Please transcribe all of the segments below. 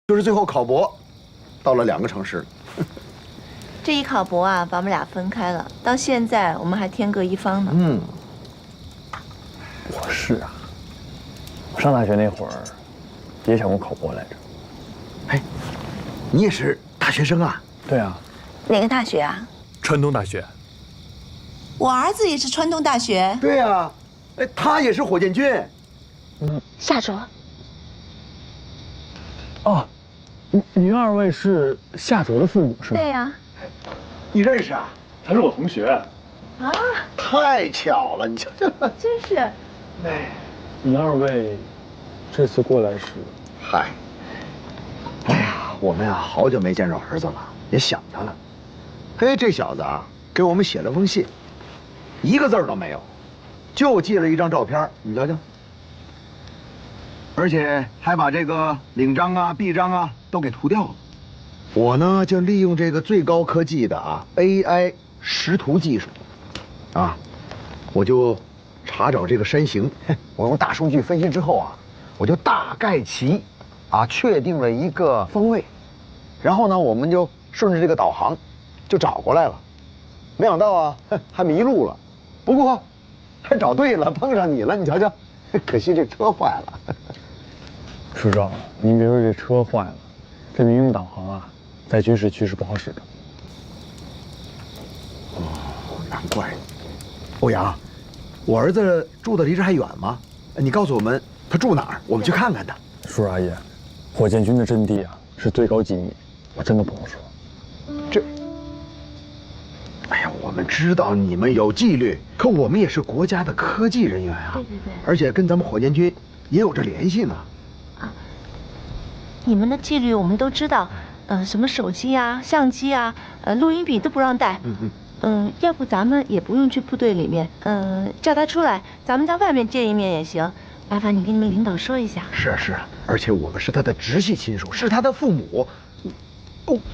就是最后考博，到了2个城市了。这一考博啊，把我们俩分开了，到现在我们还天各一方呢。我是啊，我上大学那会儿也想过考博来着。哎，你也是大学生啊？对啊。哪个大学啊？川东大学。我儿子也是川东大学。对啊，哎，他也是火箭军。夏卓。哦，您2位是夏卓的父母是吗？对呀。你认识啊？他是我同学。啊，太巧了，你瞧瞧。真是。哎，您2位这次过来是？嗨，哎呀，我们啊好久没见着儿子了，也想他了。嘿，这小子啊，给我们写了封信，一个字都没有，就寄了一张照片，你瞧瞧。而且还把这个领章啊、臂章啊都给涂掉了。我呢就利用这个最高科技的AI 识图技术，我就查找这个山形，我用大数据分析之后我就大概其确定了一个方位，然后呢我们就顺着这个导航就找过来了。没想到还迷路了，不过还找对了，碰上你了，你瞧瞧，可惜这车坏了。署长，您别说这车坏了，这民用导航在军事区是不好使的。哦，难怪。欧阳，我儿子住的离这还远吗？你告诉我们他住哪儿，我们去看看他。叔阿姨，火箭军的阵地是最高机密，我真的不能说。哎呀，我们知道你们有纪律，可我们也是国家的科技人员啊。对。而且跟咱们火箭军也有着联系呢。你们的纪律我们都知道，什么手机啊、相机啊、录音笔都不让带。要不咱们也不用去部队里面，叫他出来，咱们在外面见一面也行。麻烦你跟你们领导说一下。是，而且我们是他的直系亲属，是他的父母。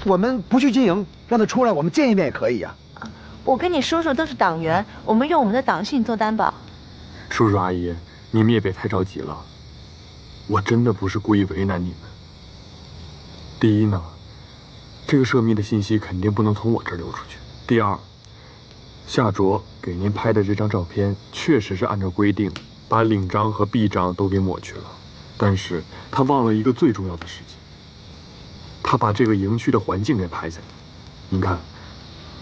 我们不去经营，让他出来，我们见一面也可以呀。我跟你说都是党员，我们用我们的党信做担保。叔叔阿姨，你们也别太着急了，我真的不是故意为难你们。第一呢，这个涉密的信息肯定不能从我这儿流出去。第二，夏卓给您拍的这张照片确实是按照规定把领章和臂章都给抹去了，但是他忘了一个最重要的事情，他把这个营区的环境给拍下来。您看，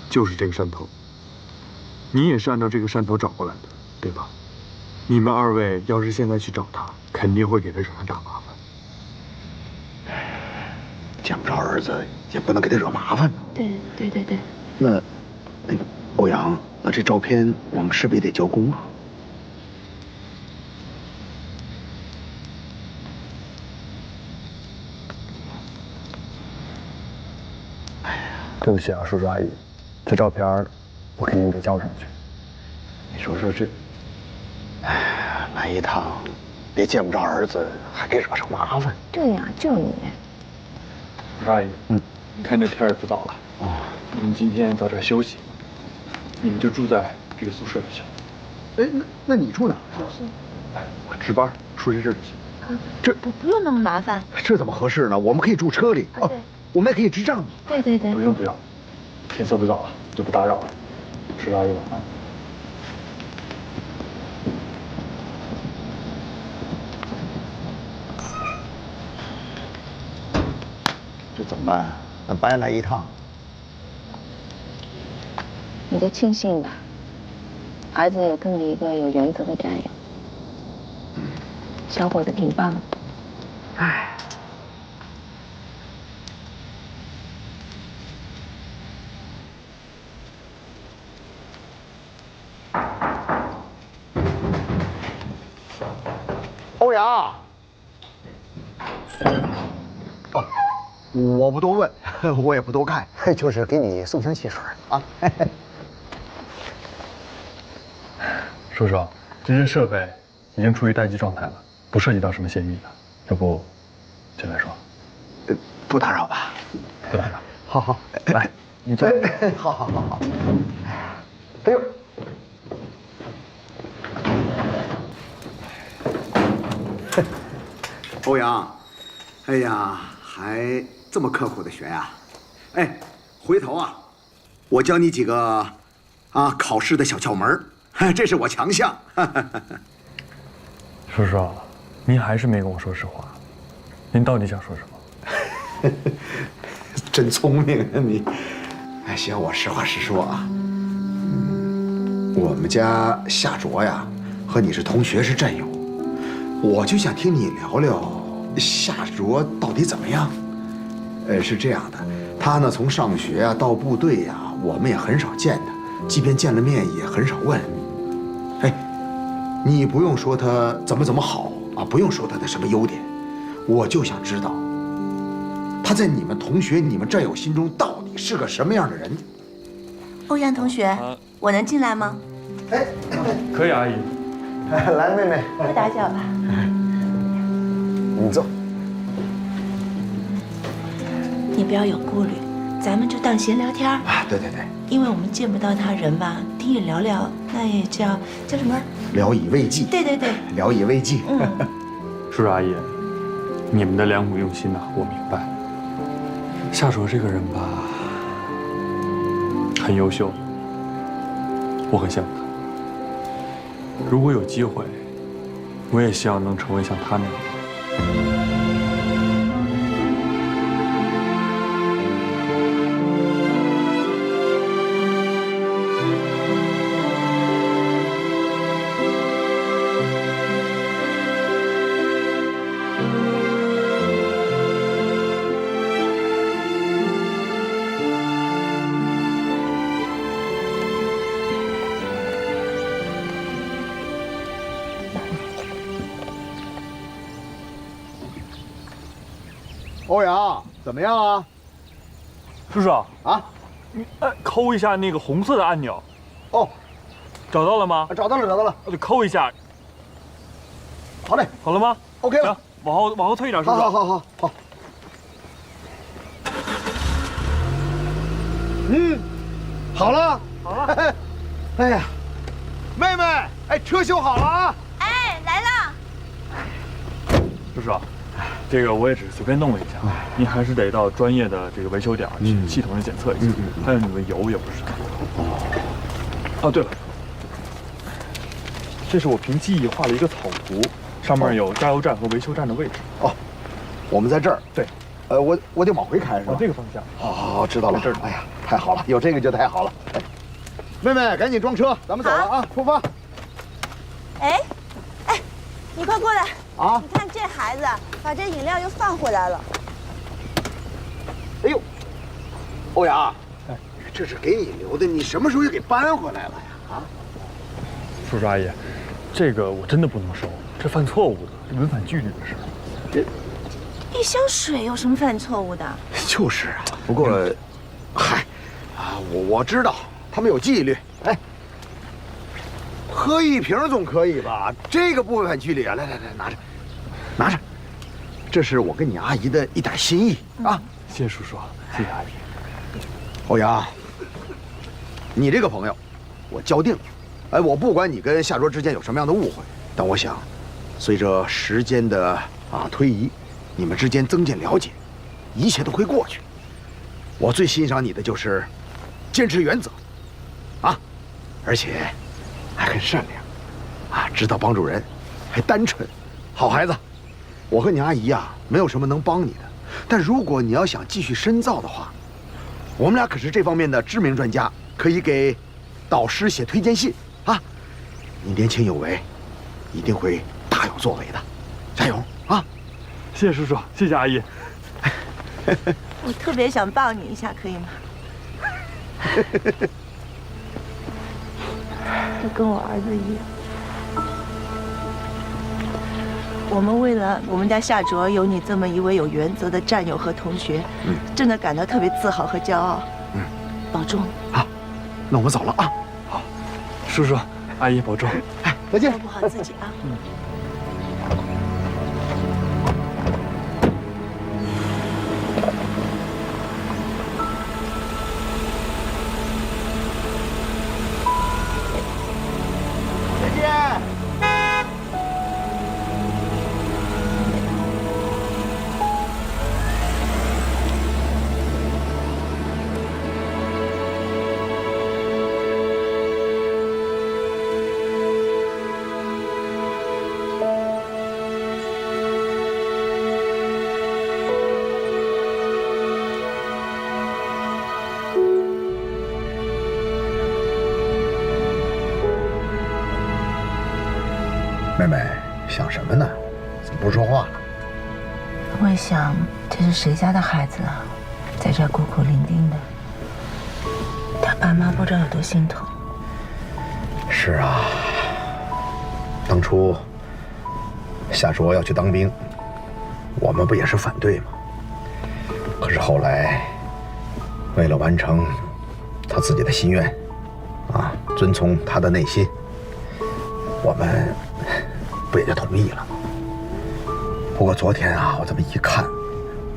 就是这个山头，你也是按照这个山头找过来的，对吧？你们2位要是现在去找他，肯定会给他惹上大麻烦。见不着儿子，也不能给他惹麻烦。对。那欧阳，那这照片我们是不是也得交工啊？对不起叔叔阿姨，这照片我肯定得交上去。你说这，来一趟，别见不着儿子，还给惹上麻烦。对呀，就你。叔叔阿姨，看这天也不早了，你们今天早点休息，你们就住在这个宿舍就行。哎，那你住哪儿？我值班，住这儿就行。这不用那么麻烦。这怎么合适呢？我们可以住车里对，我们也可以支帐篷。对。不用，天色不早了，就不打扰了。叔叔阿姨晚安。这怎么办？那白来一趟。你就庆幸吧，儿子有这么一个有原则的战友。小伙子挺棒的。哎，欧阳。我不多问，我也不多看，就是给你送箱汽水啊。叔叔，这些设备已经处于待机状态了，不涉及到什么泄密的，要不进来说？不打扰吧？不打扰。好，来，你坐。好。哎呦，欧阳，哎呀。还这么刻苦的学呀？哎，回头啊，我教你几个考试的小窍门，这是我强项。叔叔，您还是没跟我说实话，您到底想说什么？真聪明啊你！哎，行，我实话实说啊。我们家夏卓呀，和你是同学，是战友，我就想听你聊聊夏卓到底怎么样。是这样的，他呢从上学啊到部队呀，我们也很少见他，即便见了面也很少问。哎，你不用说他怎么好啊，不用说他的什么优点，我就想知道他在你们同学、你们战友心中到底是个什么样的人。欧阳同学，我能进来吗？哎，可以，阿姨。来，妹妹，不打搅吧。你坐。你不要有顾虑，咱们就当闲聊天啊，对对对，因为我们见不到他人吧，听你聊聊，那也叫什么？聊以慰藉。对对对，聊以慰藉。叔叔阿姨，你们的良苦用心呐，我明白。夏卓这个人吧，很优秀，我很羡慕他。如果有机会，我也希望能成为像他那样的人。欧阳，怎么样啊？叔叔啊，你抠一下那个红色的按钮。哦，找到了吗？找到了。我得抠一下。好嘞，好了吗 ？OK 了。行，往后退一点，叔叔。好。好了。哎呀，妹妹，哎，车修好了啊！哎，来了。叔叔，这个我也只是随便弄了一下，您还是得到专业的这个维修点去系统的检测一下。还有你们油也不是特别好。哦，对了，这是我凭记忆画了一个草图，上面有加油站和维修站的位置。哦，我们在这儿。对，我得往回开是吧？往这个方向。好，知道了。这儿。哎呀，太好了，有这个就太好了。哎，妹妹，赶紧装车，咱们走了啊，出发。哎，你快过来啊！你看这孩子把这饮料又放回来了。哎呦，欧阳，这是给你留的，你什么时候又给搬回来了呀？啊，叔叔阿姨，这个我真的不能收，这犯错误的，这违反纪律的事。一箱水有什么犯错误的？就是啊，不过，嗨，我知道他们有纪律。哎，喝一瓶总可以吧？这个不违反纪律啊！来，拿着，这是我跟你阿姨的一点心意啊！谢谢叔叔，谢谢阿姨。欧阳，你这个朋友，我交定了。哎，我不管你跟夏卓之间有什么样的误会，但我想，随着时间的推移，你们之间增进了解，一切都会过去。我最欣赏你的就是坚持原则，而且还很善良，知道帮助人，还单纯，好孩子。我和你阿姨没有什么能帮你的，但如果你要想继续深造的话，我们俩可是这方面的知名专家，可以给导师写推荐信啊！你年轻有为，一定会大有作为的，加油啊！谢谢叔叔，谢谢阿姨。我特别想抱你一下，可以吗？就跟我儿子一样。我们为了我们家夏卓有你这么一位有原则的战友和同学，真的感到特别自豪和骄傲。保重。好，那我们走了啊。好，叔叔，阿姨保重。哎，再见。照顾好自己啊。妹妹想什么呢？怎么不说话了？我也想，这是谁家的孩子啊，在这孤苦伶仃的，他爸妈不知道有多心疼。是啊，当初夏卓要去当兵，我们不也是反对吗？可是后来，为了完成他自己的心愿，啊，遵从他的内心，我们不也就同意了？不过昨天啊，我这么一看，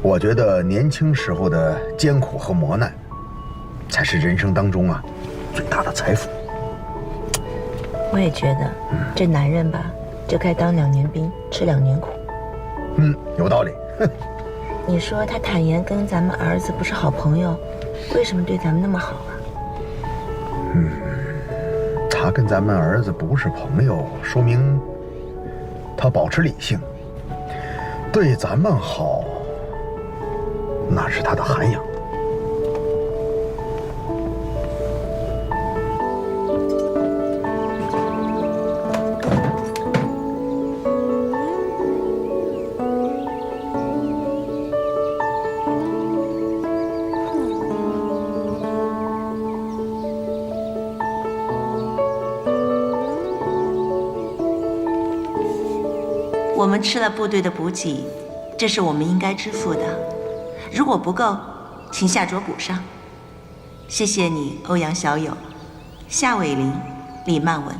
我觉得年轻时候的艰苦和磨难，才是人生当中啊最大的财富。我也觉得，这男人吧，就该当2年兵，吃2年苦。有道理。你说他坦言跟咱们儿子不是好朋友，为什么对咱们那么好啊？他跟咱们儿子不是朋友，说明他保持理性，对咱们好，那是他的涵养。我们吃了部队的补给，这是我们应该支付的。如果不够，请夏卓补上。谢谢你，欧阳小友、夏伟林、李曼文。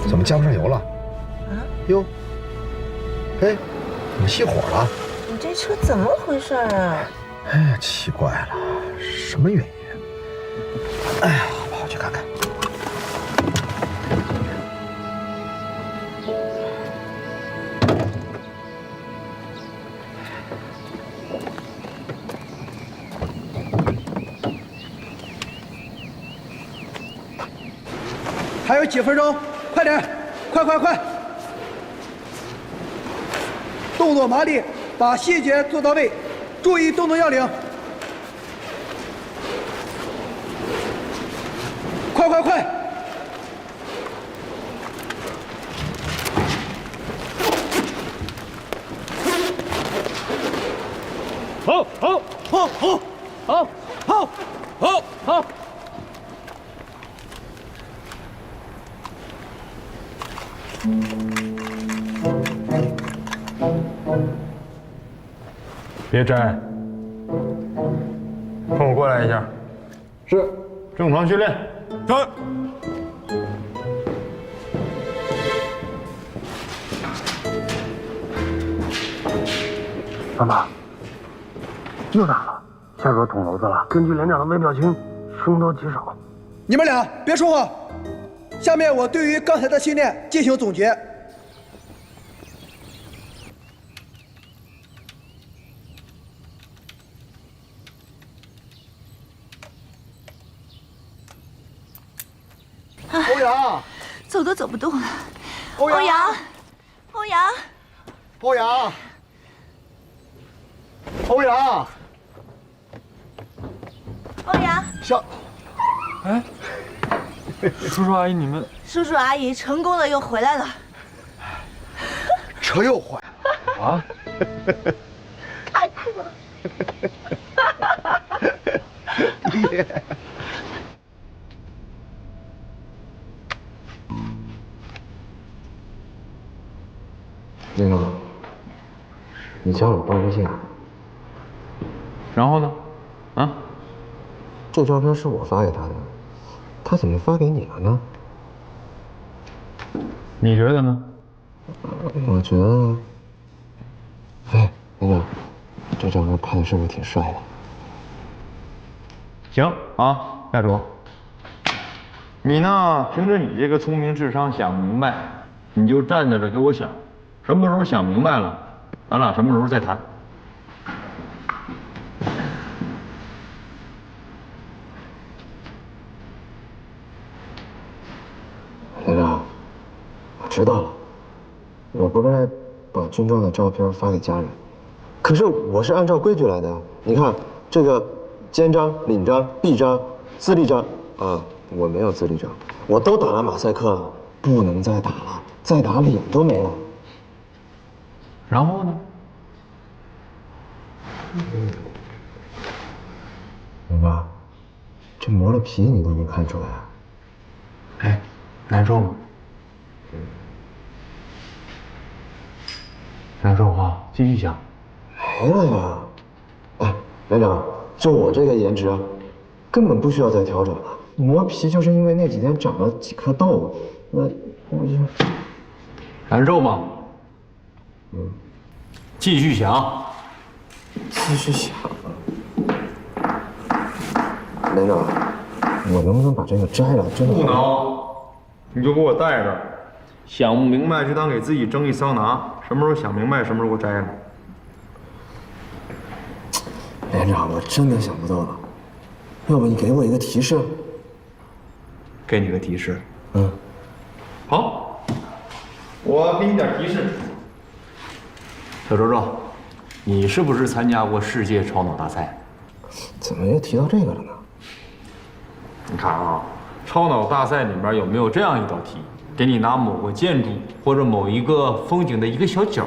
怎么加不上油了？啊？哟，哎，怎么熄火了？你这车怎么回事啊？哎呀，奇怪了，什么原因？哎呀，好吧，我去看看。还有几分钟，快点，快！动作麻利，把细节做到位，注意动作要领。快！好！别摘，跟我过来一下。是，正常训练。是。爸爸，又咋了？夏卓捅娄子了。根据连长的微表情，凶多吉少。你们俩别说话，下面我对于刚才的训练进行总结。欧阳，走都走不动了。欧阳，欧阳，欧阳，欧阳，欧阳，小，哎，叔叔阿姨，你们叔叔阿姨成功的又回来了。车又坏了啊？太酷了！林总，你加我办微信。然后呢？啊？这照片是我发给他的，他怎么发给你了呢？你觉得呢？我觉得，哎，林总，这照片拍的是不是挺帅的？行啊，夏卓，你呢？凭着你这个聪明智商想明白，你就站在这给我想，什么时候想明白了，咱俩什么时候再谈。林总，我知道了，我不该把军装的照片发给家人，可是我是按照规矩来的。你看这个肩章、领章、臂章、资历章啊，我没有资历章，我都打了马赛克了，不能再打了，再打脸都没了。然后呢？老爸，这磨了皮你都能看出来啊？哎，难受吗？难受啊，继续讲。没了呀。哎，连长，就我这个颜值啊，根本不需要再调整了。磨皮就是因为那几天长了几颗痘，我就难受吗？继续想。继续想。连长，我能不能把这个摘了？真的不能，你就给我带着。想不明白就当给自己蒸一桑拿，什么时候想明白什么时候给我摘了。连长，我真的想不到了，要不你给我一个提示？给你个提示。好，我给你点提示。小周周，你是不是参加过世界超脑大赛？怎么又提到这个了呢？你看啊，超脑大赛里面有没有这样一道题？给你拿某个建筑或者某一个风景的一个小角，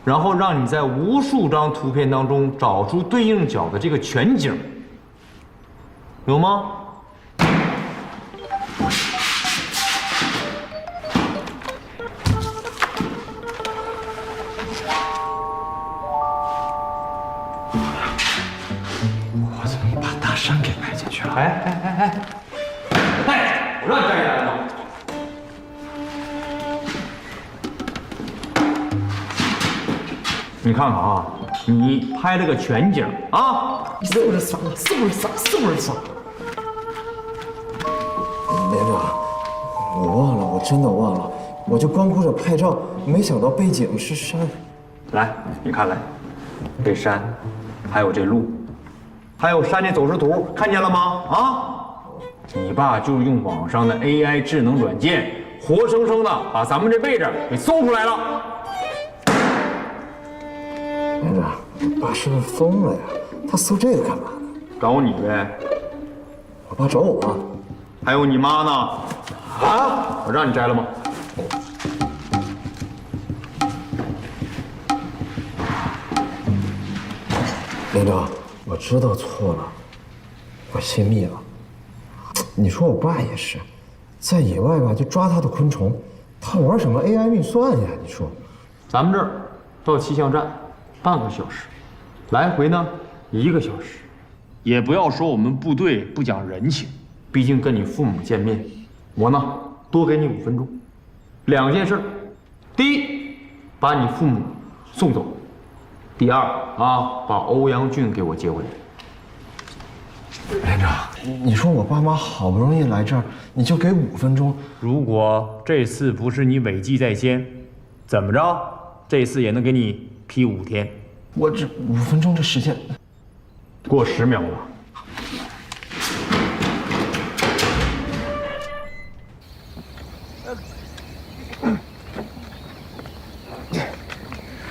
然后让你在无数张图片当中找出对应角的这个全景，有吗？我怎么把大山给埋进去了？哎，我让你摘下来了吗？你看看啊，你拍了个全景啊，是不是傻？是不是傻？是不是傻？连长，我忘了，我真的忘了，我就光顾着拍照，没想到背景是山。来，你看来，这山，还有这路，还有山的走势图，看见了吗？啊，你爸就是用网上的 AI 智能软件，活生生的把咱们这位置给搜出来了。连长，我爸是不是疯了呀？他搜这个干嘛呢？找你呗。我爸找我。还有你妈呢？啊！我让你摘了吗？连长，我知道错了，我泄密了。你说我爸也是，在野外吧就抓他的昆虫，他玩什么 AI 运算呀？你说，咱们这儿到气象站半个小时，来回呢1个小时。也不要说我们部队不讲人情，毕竟跟你父母见面，我呢多给你5分钟。2件事，第一，把你父母送走；第二啊，把欧阳俊给我接回来。连长，你说我爸妈好不容易来这儿，你就给5分钟？如果这次不是你违纪在先，怎么着？这次也能给你批5天。我这5分钟这时间，过10秒了。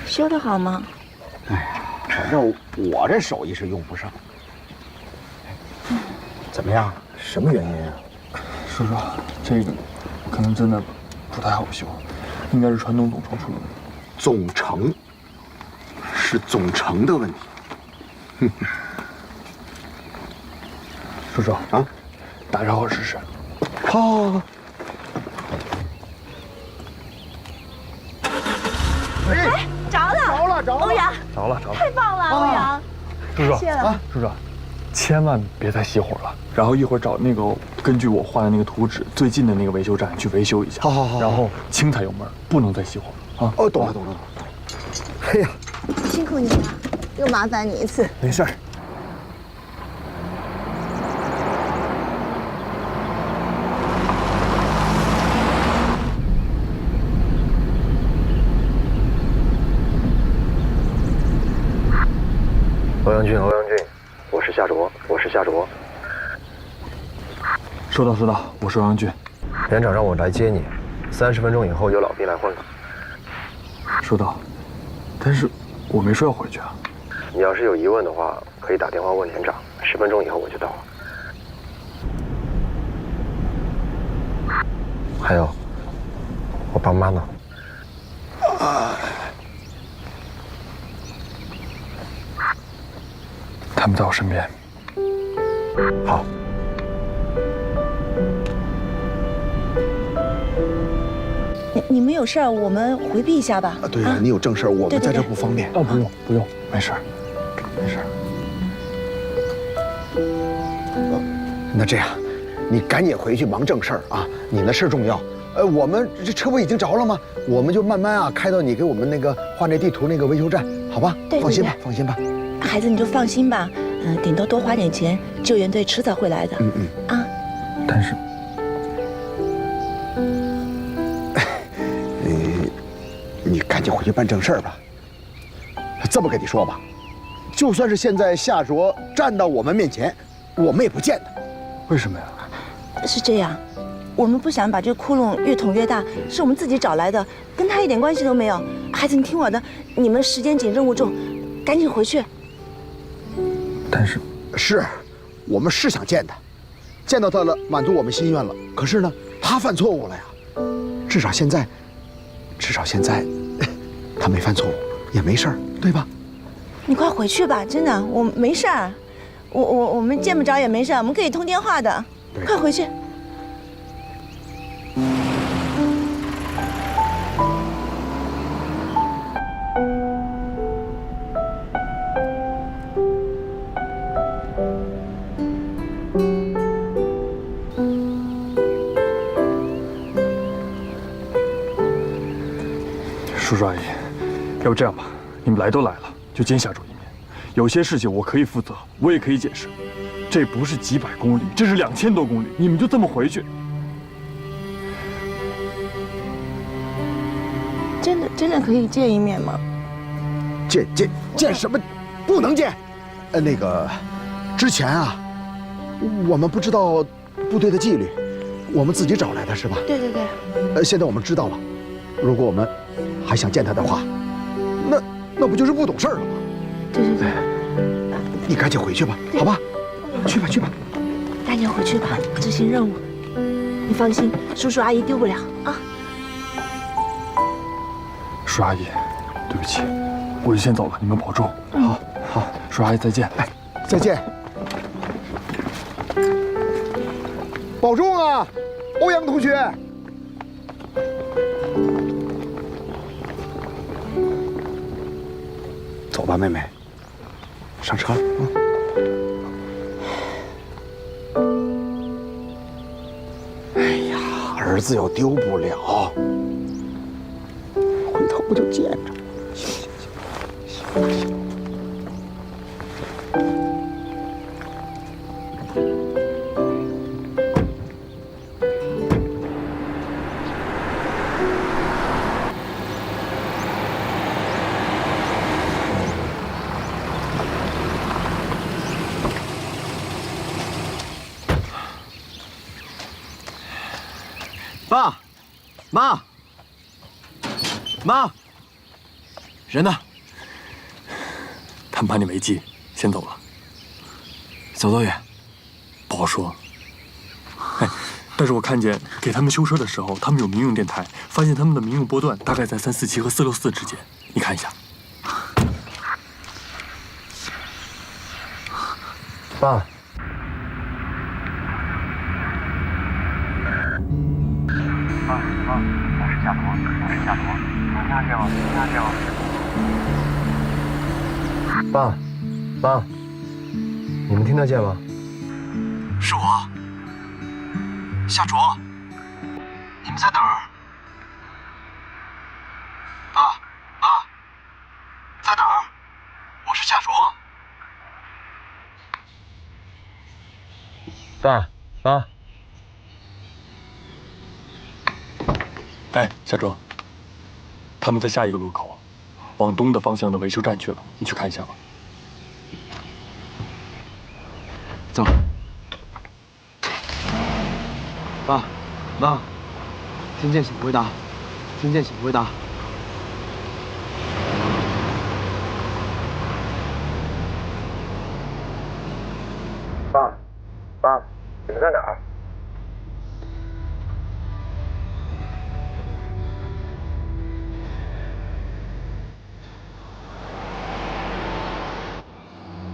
修得好吗？哎呀，反正我这手艺是用不上。怎么样？什么原因啊？叔叔，这个可能真的不太好修，应该是传动总成出了问题。总成是总成的问题。哼哼。叔叔啊，打2号试试。好。哎，着了！欧阳，着了！太棒了，欧阳！叔叔谢了。叔叔，千万别再熄火了。然后一会儿找那个根据我画的那个图纸最近的那个维修站去维修一下。好。然后轻踩油门，不能再熄火了啊！哦，懂了。哎呀，辛苦你了，又麻烦你一次。没事儿。欧阳俊，我是夏卓。收到，我是欧阳俊。连长让我来接你，30分钟以后有老兵来混了。收到，但是我没说要回去啊。你要是有疑问的话，可以打电话问连长，10分钟以后我就到了。还有，我爸妈呢？他们在我身边。好。你们有事儿，我们回避一下吧。对呀，你有正事儿，我们在这不方便。哦，不用，没事，没事。那这样，你赶紧回去忙正事儿啊！你那事儿重要。我们这车不已经着了吗？我们就慢慢啊开到你给我们那个画那地图那个维修站，好吧？对，放心吧，放心吧。孩子你就放心吧，顶多多花点钱，救援队迟早会来的。啊。但是，你赶紧回去办正事儿吧。这么跟你说吧，就算是现在夏卓站到我们面前，我们也不见他。为什么呀？是这样，我们不想把这个窟窿越捅越大，是我们自己找来的，跟他一点关系都没有。孩子，你听我的，你们时间紧，任务重，赶紧回去。但是，我们是想见他，见到他了，满足我们心愿了。可是呢，他犯错误了呀。至少现在，他没犯错误，也没事儿，对吧？你快回去吧，真的，我没事儿，我们见不着也没事，我们可以通电话的。快回去。叔叔阿姨，要不这样吧，你们来都来了，就见夏卓一面。有些事情我可以负责，我也可以解释。这不是几百公里，这是2000多公里，你们就这么回去？真的可以见一面吗？见什么？不能见。那个，之前啊，我们不知道部队的纪律，我们自己找来的是吧？对。现在我们知道了，如果我们还想见他的话，那不就是不懂事儿了吗？对。你赶紧回去吧，好吧？去吧。赶紧回去吧，执行任务。你放心，叔叔阿姨丢不了啊。叔阿姨，对不起，我就先走了，你们保重。好，叔阿姨再见。再见。保重啊，欧阳同学。走吧，妹妹，上车了啊。哎呀，儿子又丢不了，回头不就见着了？行。妈，人呢？他们怕你没记，先走了。走多远？不好说。但是我看见给他们修车的时候，他们有民用电台，发现他们的民用波段大概在347和464之间。你看一下。爸。我是夏卓，能听得见吗？爸，你们听得见吗？是我，夏卓，你们在哪儿？爸，在哪儿？我是夏卓。爸。夏卓，他们在下一个路口，往东的方向的维修站去了，你去看一下吧。走。爸，妈，听见请回答。爸，你们在哪儿？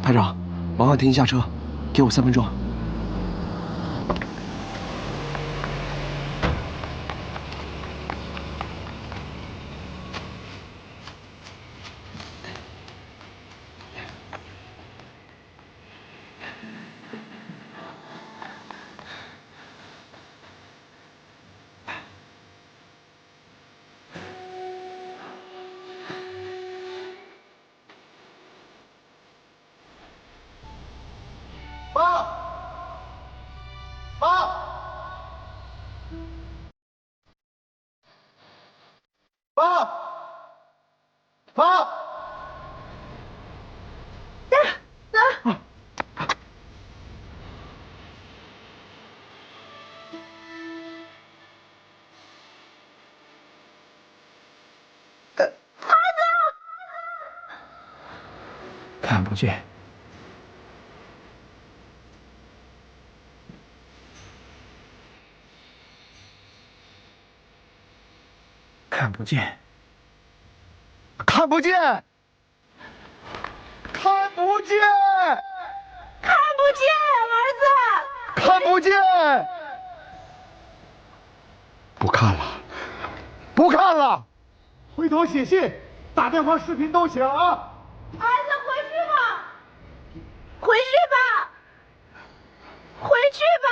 排长，麻烦停一下车，给我3分钟。看不见，看不见，看不见，看不见，看不见，儿子，看不见，不看了，不看了，回头写信、打电话、视频都行啊。儿子，回去吧，回去吧，回去吧。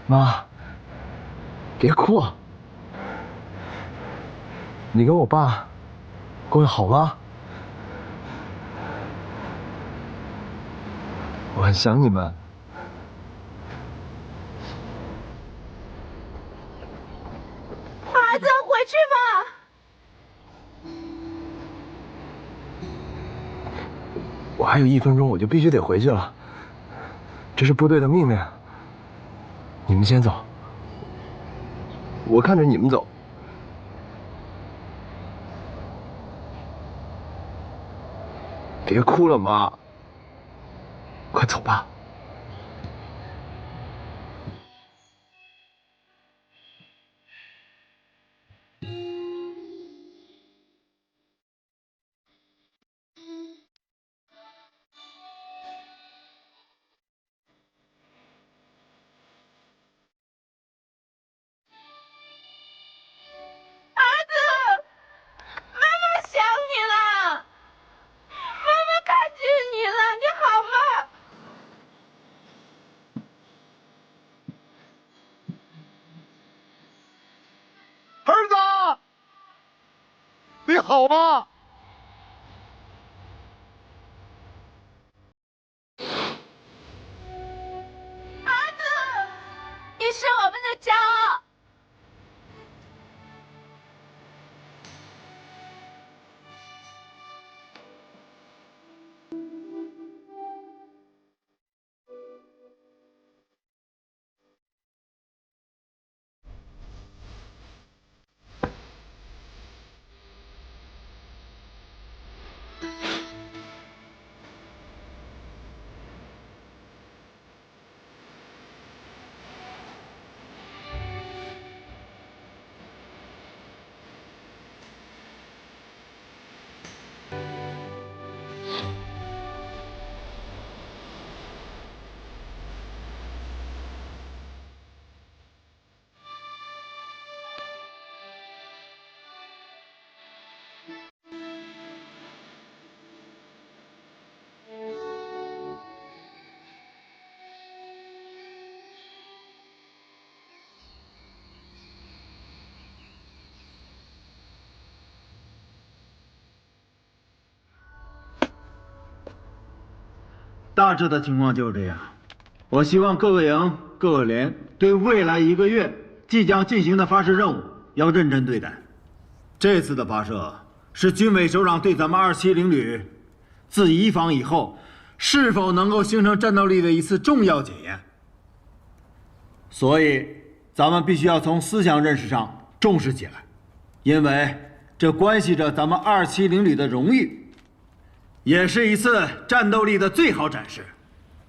妈，别哭啊！你跟我爸过得好吗？我很想你们。儿子，回去吧。我还有1分钟，我就必须得回去了。这是部队的命令。你们先走，我看着你们走。别哭了，妈，快走吧。你好吗？儿子，你是我们的骄傲。大致的情况就是这样。我希望各个营、各个连对未来1个月即将进行的发射任务要认真对待。这次的发射是军委首长对咱们27领旅自移防以后是否能够形成战斗力的一次重要检验。所以，咱们必须要从思想认识上重视起来，因为这关系着咱们27领旅的荣誉也是一次战斗力的最好展示。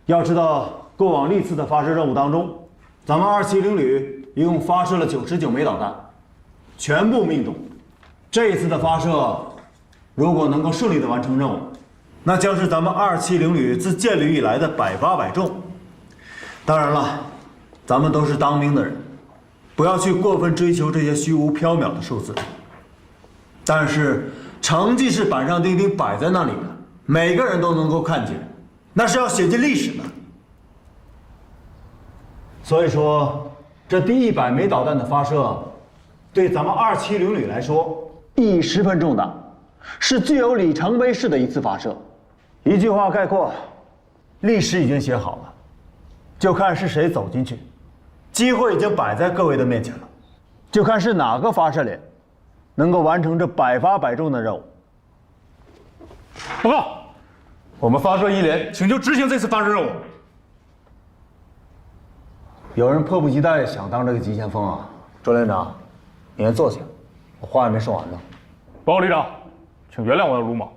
要知道，过往历次的发射任务当中，咱们270旅一共发射了99枚导弹，全部命中。这一次的发射，如果能够顺利的完成任务，那将是咱们270旅自建旅以来的百发百中。当然了，咱们都是当兵的人，不要去过分追求这些虚无缥缈的数字。但是成绩是板上钉钉摆在那里的，每个人都能够看见，那是要写进历史的。所以说，这第100枚导弹的发射，对咱们270旅来说意义十分重大，是具有里程碑式的一次发射。一句话概括，历史已经写好了，就看是谁走进去。机会已经摆在各位的面前了，就看是哪个发射连能够完成这百发百中的任务。报告，我们发射1连请求执行这次发射任务。有人迫不及待想当这个急先锋啊！周连长，你先坐下，我话还没说完呢。报告旅长，请原谅我的鲁莽，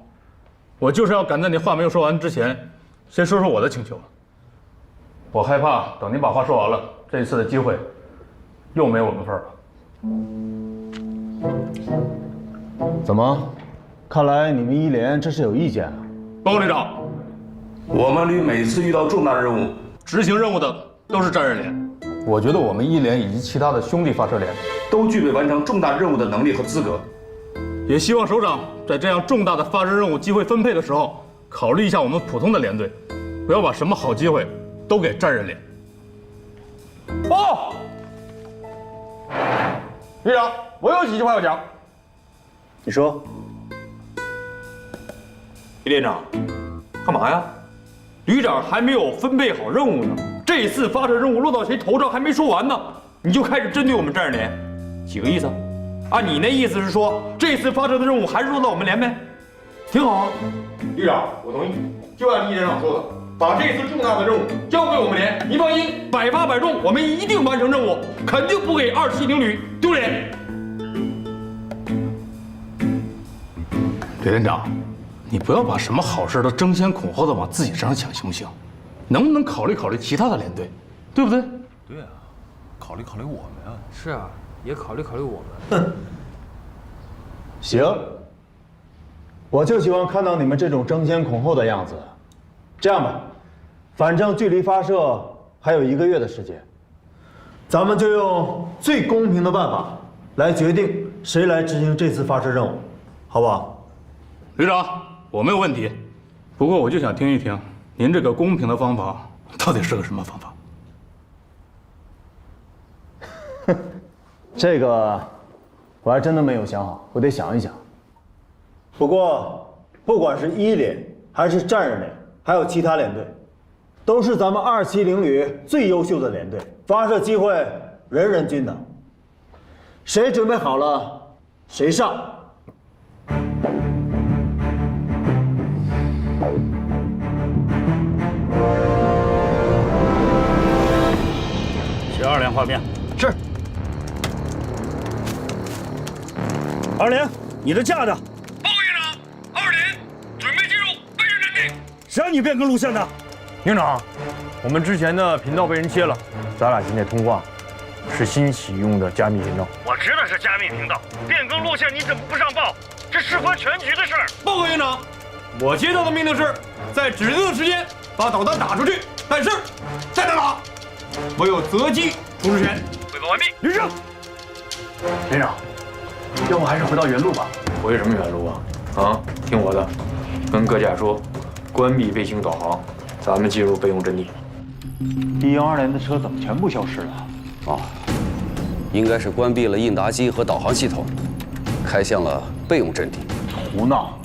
我就是要赶在你话没有说完之前，先说说我的请求。我害怕等您把话说完了，这一次的机会又没我们份了。怎么？看来你们1连这是有意见啊？报告旅长，我们旅每次遇到重大任务，执行任务的都是战刃连。我觉得我们1连以及其他的兄弟发射连都具备完成重大任务的能力和资格。也希望首长在这样重大的发射任务机会分配的时候，考虑一下我们普通的连队，不要把什么好机会都给战刃连。哦，旅长，我有几句话要讲。你说。李连长，干嘛呀？旅长还没有分配好任务呢，这一次发射任务落到谁头上还没说完呢，你就开始针对我们战士连，几个意思？啊，你那意思是说这次发射的任务还是落到我们连呗？挺好啊，旅长，我同意，就按李连长说的，把这次重大的任务交给我们连，你放心，百发百中，我们一定完成任务，肯定不给270旅丢脸。李连长，你不要把什么好事都争先恐后的往自己身上抢，行不行？能不能考虑考虑其他的连队，对不对？对啊，考虑考虑我们啊。是啊，也考虑考虑我们。哼，行，我就喜欢看到你们这种争先恐后的样子。这样吧，反正距离发射还有1个月的时间，咱们就用最公平的办法来决定谁来执行这次发射任务，好不好？旅长，我没有问题，不过我就想听一听您这个公平的方法到底是个什么方法？这个我还真的没有想好，我得想一想。不过，不管是1连还是战刃连，还有其他连队，都是咱们270旅最优秀的连队，发射机会人人均等。谁准备好了，谁上。写2连画面。是。2连，你的架子。报告营长，2连准备进入备战阵地。谁让你变更路线的？营长，我们之前的频道被人切了，咱俩现在通话是新启用的加密频道。我知道是加密频道，变更路线你怎么不上报？这事关全局的事儿。报告营长，我接到的命令是在指定的时间把导弹打出去，但是在哪打，我有择机处置权。汇报完毕。旅长，连长，要不还是回到原路吧？回什么原路啊？啊，听我的，跟各甲说，关闭卫星导航，咱们进入备用阵地。112连的车怎么全部消失了？哦，应该是关闭了应答机和导航系统，开向了备用阵地。胡闹！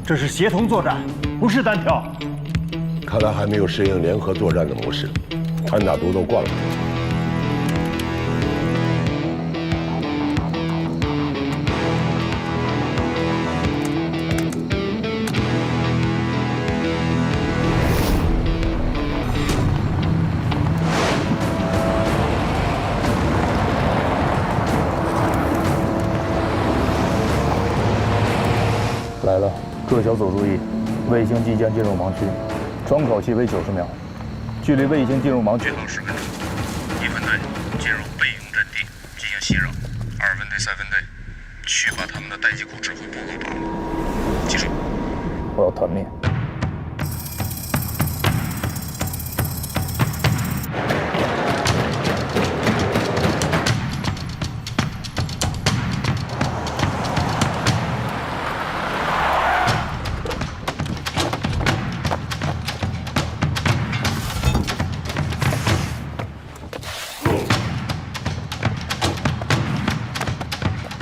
这是协同作战，不是单挑。看来还没有适应联合作战的模式，川大毒都惯了。来了，各小组注意，卫星即将进入盲区，窗口期为90秒，距离卫星进入盲区最后10分钟，1分队进入备用阵地进行袭扰，2分队、3分队去把他们的待机库指挥部给绑了。记住，我要团灭。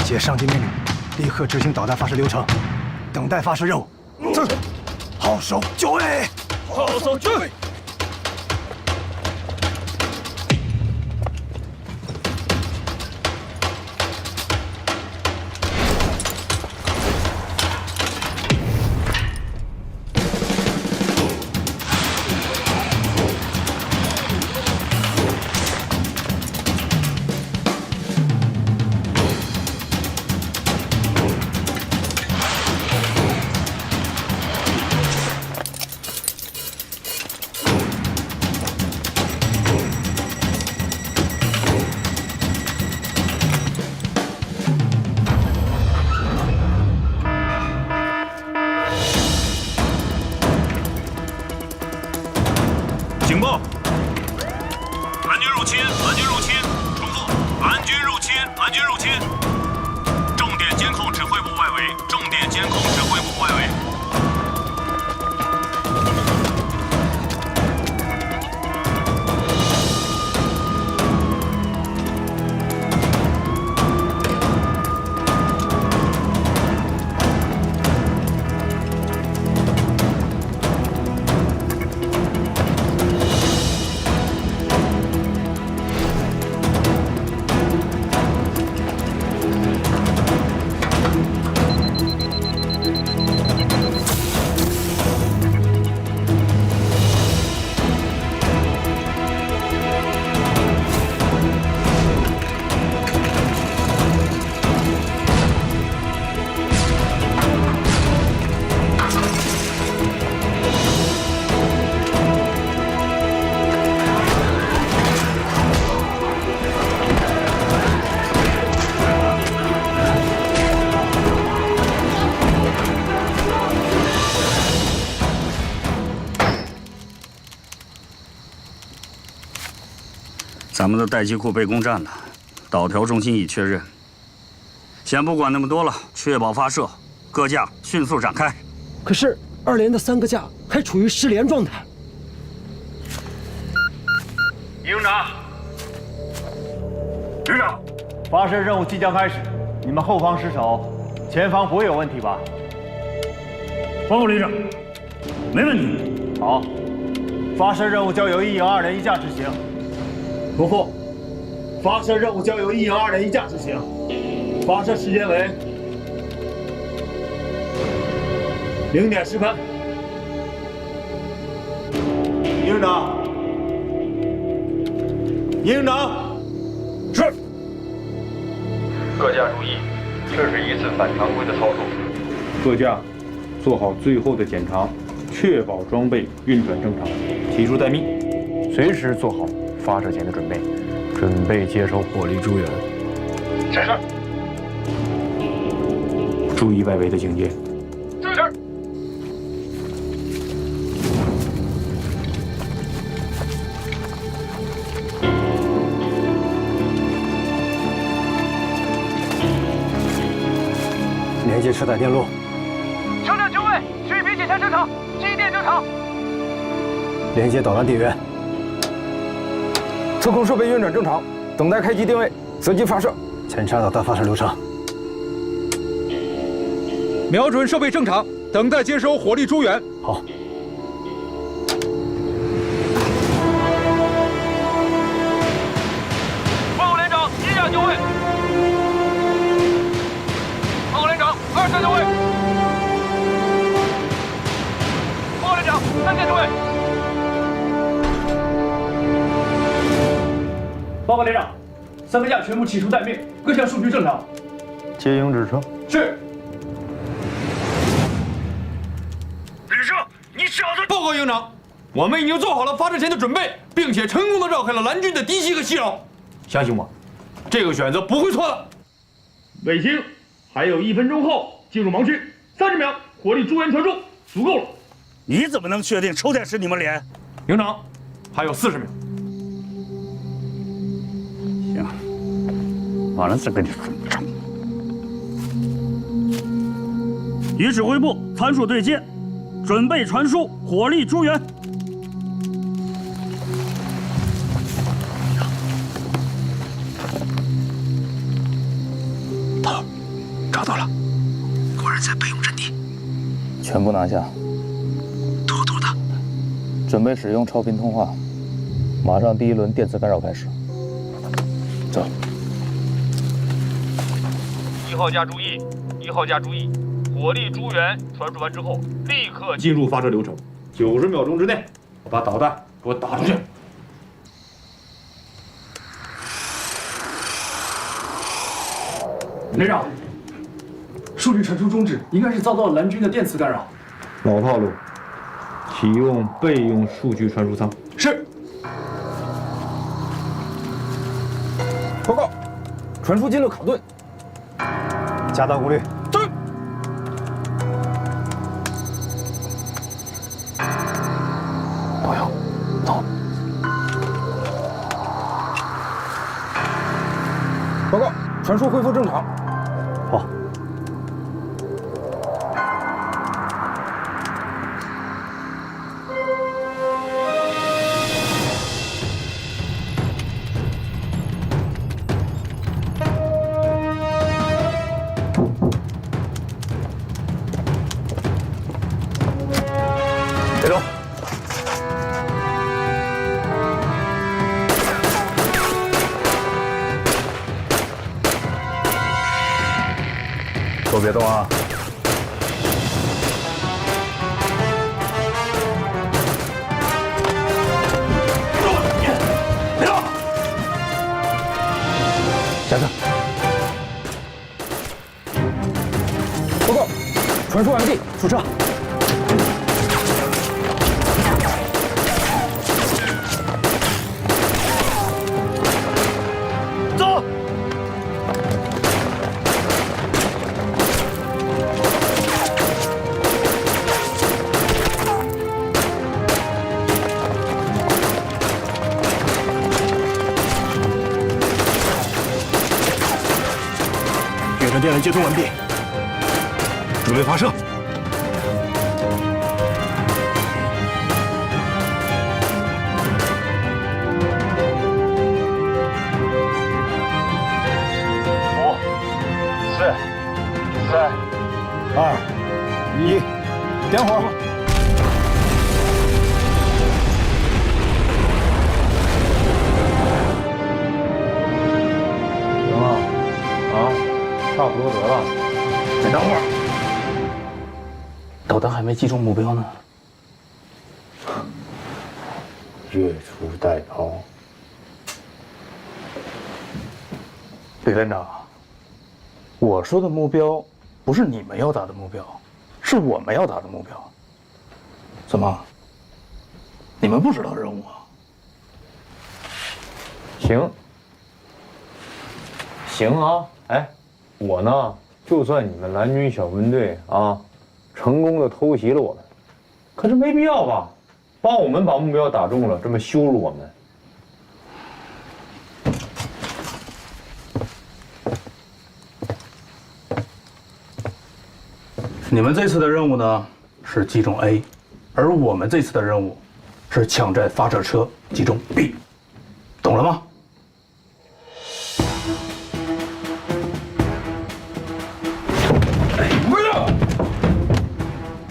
接上级命令，立刻执行导弹发射流程，等待发射任务。号手就位，号手就位。警报！叛军入侵！叛军入侵！重复！叛军入侵！叛军入侵！重点监控指挥部外围！重点监控指挥部外围！咱们的待机库被攻占了，导条中心已确认。先不管那么多了，确保发射，各架迅速展开。可是2连的3个架还处于失联状态。营长，旅长，发射任务即将开始，你们后方失守，前方不会有问题吧？报告旅长，没问题。好，发射任务交由1营2连1架执行。不错，发射任务交由1营2连1架执行，发射时间为0点10分。营长，营长，是。各架注意，这是一次反常规的操作。各架做好最后的检查，确保装备运转正常，提出待命，随时做好发射前的准备，准备接收火力支援。是。注意外围的警戒。是。连接车载电路。车辆就位，水平检查正常，机电正常。连接导弹电源。测控设备运转正常，等待开机定位，择机发射。检查导弹发射流程。瞄准设备正常，等待接收火力支援。好。报告连长，1架就位。报告连长，2架就位。报告连长，3架就位。报告连长，3个架全部起出待命，各项数据正常。接应指称。是。旅社，告营长，我们已经做好了发射前的准备，并且成功的绕开了蓝军的嫡系和袭扰。相信我，这个选择不会错的。卫星还有1分钟后进入盲区，30秒，火力支援传输，足够了。你怎么能确定抽电是你们连？营长，还有40秒。行，完了再跟你算账。与指挥部参数对接，准备传输火力支援。头，找到了，果然在备用阵地，全部拿下。妥妥的。准备使用超频通话，马上第1轮电磁干扰开始。走。1号架注意，1号架注意，火力支援传输完之后，立刻进入发射流程，90秒钟之内把导弹给我打出去。连长，数据传输终止，应该是遭到蓝军的电磁干扰。老套路，启用备用数据传输舱。是。报告，传输进了卡顿，加大功率。对。朋友，走。报告，传输恢复正常。好。别动！都别动啊！别动！下去。报告，传输完毕，出车。走。远程电缆接通完毕，准备发射。5、4、3、2、1，点火！行了，差不多得了。再等会儿。导弹还没击中目标呢。月出带抛。李连长，我说的目标不是你们要达的目标，是我们要达的目标。怎么？你们不知道任务啊？行啊，哎，我呢，就算你们蓝军小分队啊，成功的偷袭了我们，可是没必要吧？帮我们把目标打中了，这么羞辱我们。你们这次的任务呢是击中 A， 而我们这次的任务是抢占发射车击中 B， 懂了吗？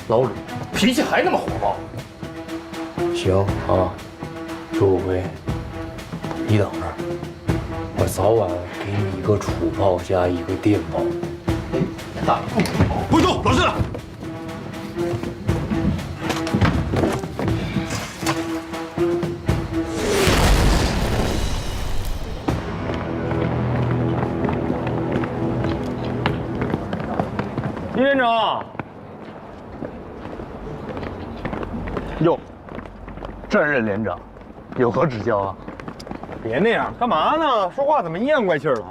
老李脾气还那么火爆。行啊，朱武辉，你等着，我早晚给你一个楚炮加一个电炮。不许动，老实点。李连长，哟，战任连长，有何指教啊？别那样，干嘛呢？说话怎么阴阳怪气了？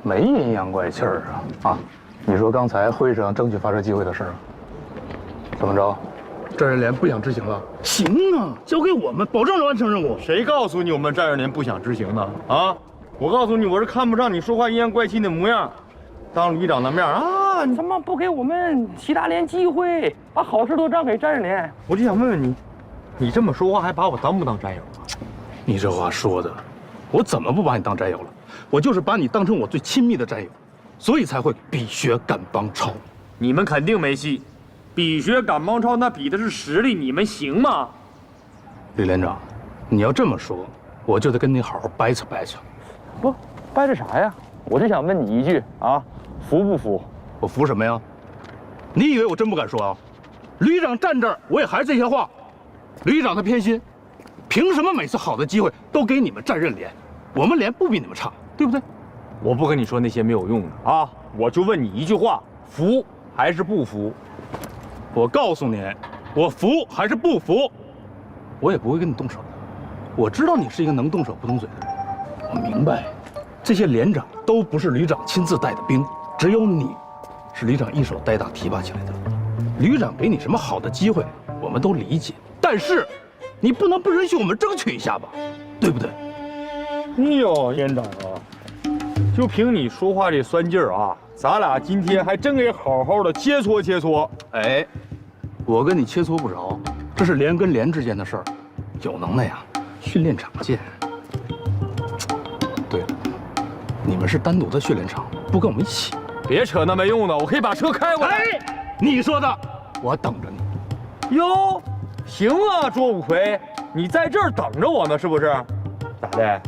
没阴阳怪气儿啊！你说刚才会上争取发射机会的事儿，怎么着？战任连不想执行了？行啊，交给我们，保证完成任务。谁告诉你我们战任连不想执行的啊？我告诉你，我是看不上你说话阴阳怪气的模样。当旅长的面啊，你他妈不给我们其他连机会，把好事都让给战任连。我就想问问你，你这么说话还把我当不当战友啊？你这话说的，我怎么不把你当战友了？我就是把你当成我最亲密的战友，所以才会比学赶帮超。你们肯定没戏，比学赶帮超那比的是实力，你们行吗？李连长，你要这么说，我就得跟你好好掰扯掰扯。不，掰扯啥呀？我就想问你一句啊，服不服？我服什么呀？你以为我真不敢说啊？旅长站这儿，我也还是这些话。旅长他偏心，凭什么每次好的机会都给你们战任连？我们连不比你们差，对不对？我不跟你说那些没有用的啊，我就问你一句话，服还是不服？我告诉你，我服还是不服？我也不会跟你动手的。我知道你是一个能动手不动嘴的人，我明白，这些连长都不是旅长亲自带的兵，只有你，是旅长一手带大提拔起来的。旅长给你什么好的机会，我们都理解，但是，你不能不允许我们争取一下吧，对不对？哎呦，连长啊，就凭你说话这酸劲儿啊，咱俩今天还真给好好的切磋切磋。哎，我跟你切磋不着，这是连跟连之间的事儿，有能耐呀，训练场见。对了，你们是单独的训练场，不跟我们一起。别扯那没用的，我可以把车开过来。哎，你说的，我等着你。哟，行啊，捉五魁，你在这儿等着我呢，是不是？咋的？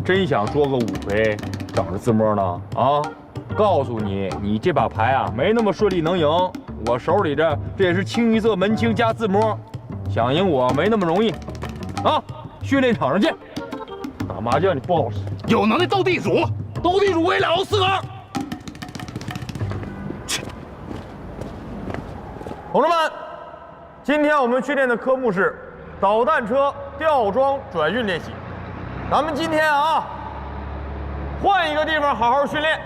真想捉个五魁，等着自摸呢？啊！告诉你，你这把牌啊，没那么顺利能赢。我手里这也是清一色门清加自摸，想赢我没那么容易。啊，训练场上见。打麻将你不好使，有能耐斗地主，斗地主我也俩4个。同志们，今天我们训练的科目是导弹车吊装转运练习。咱们今天啊，换一个地方好好训练。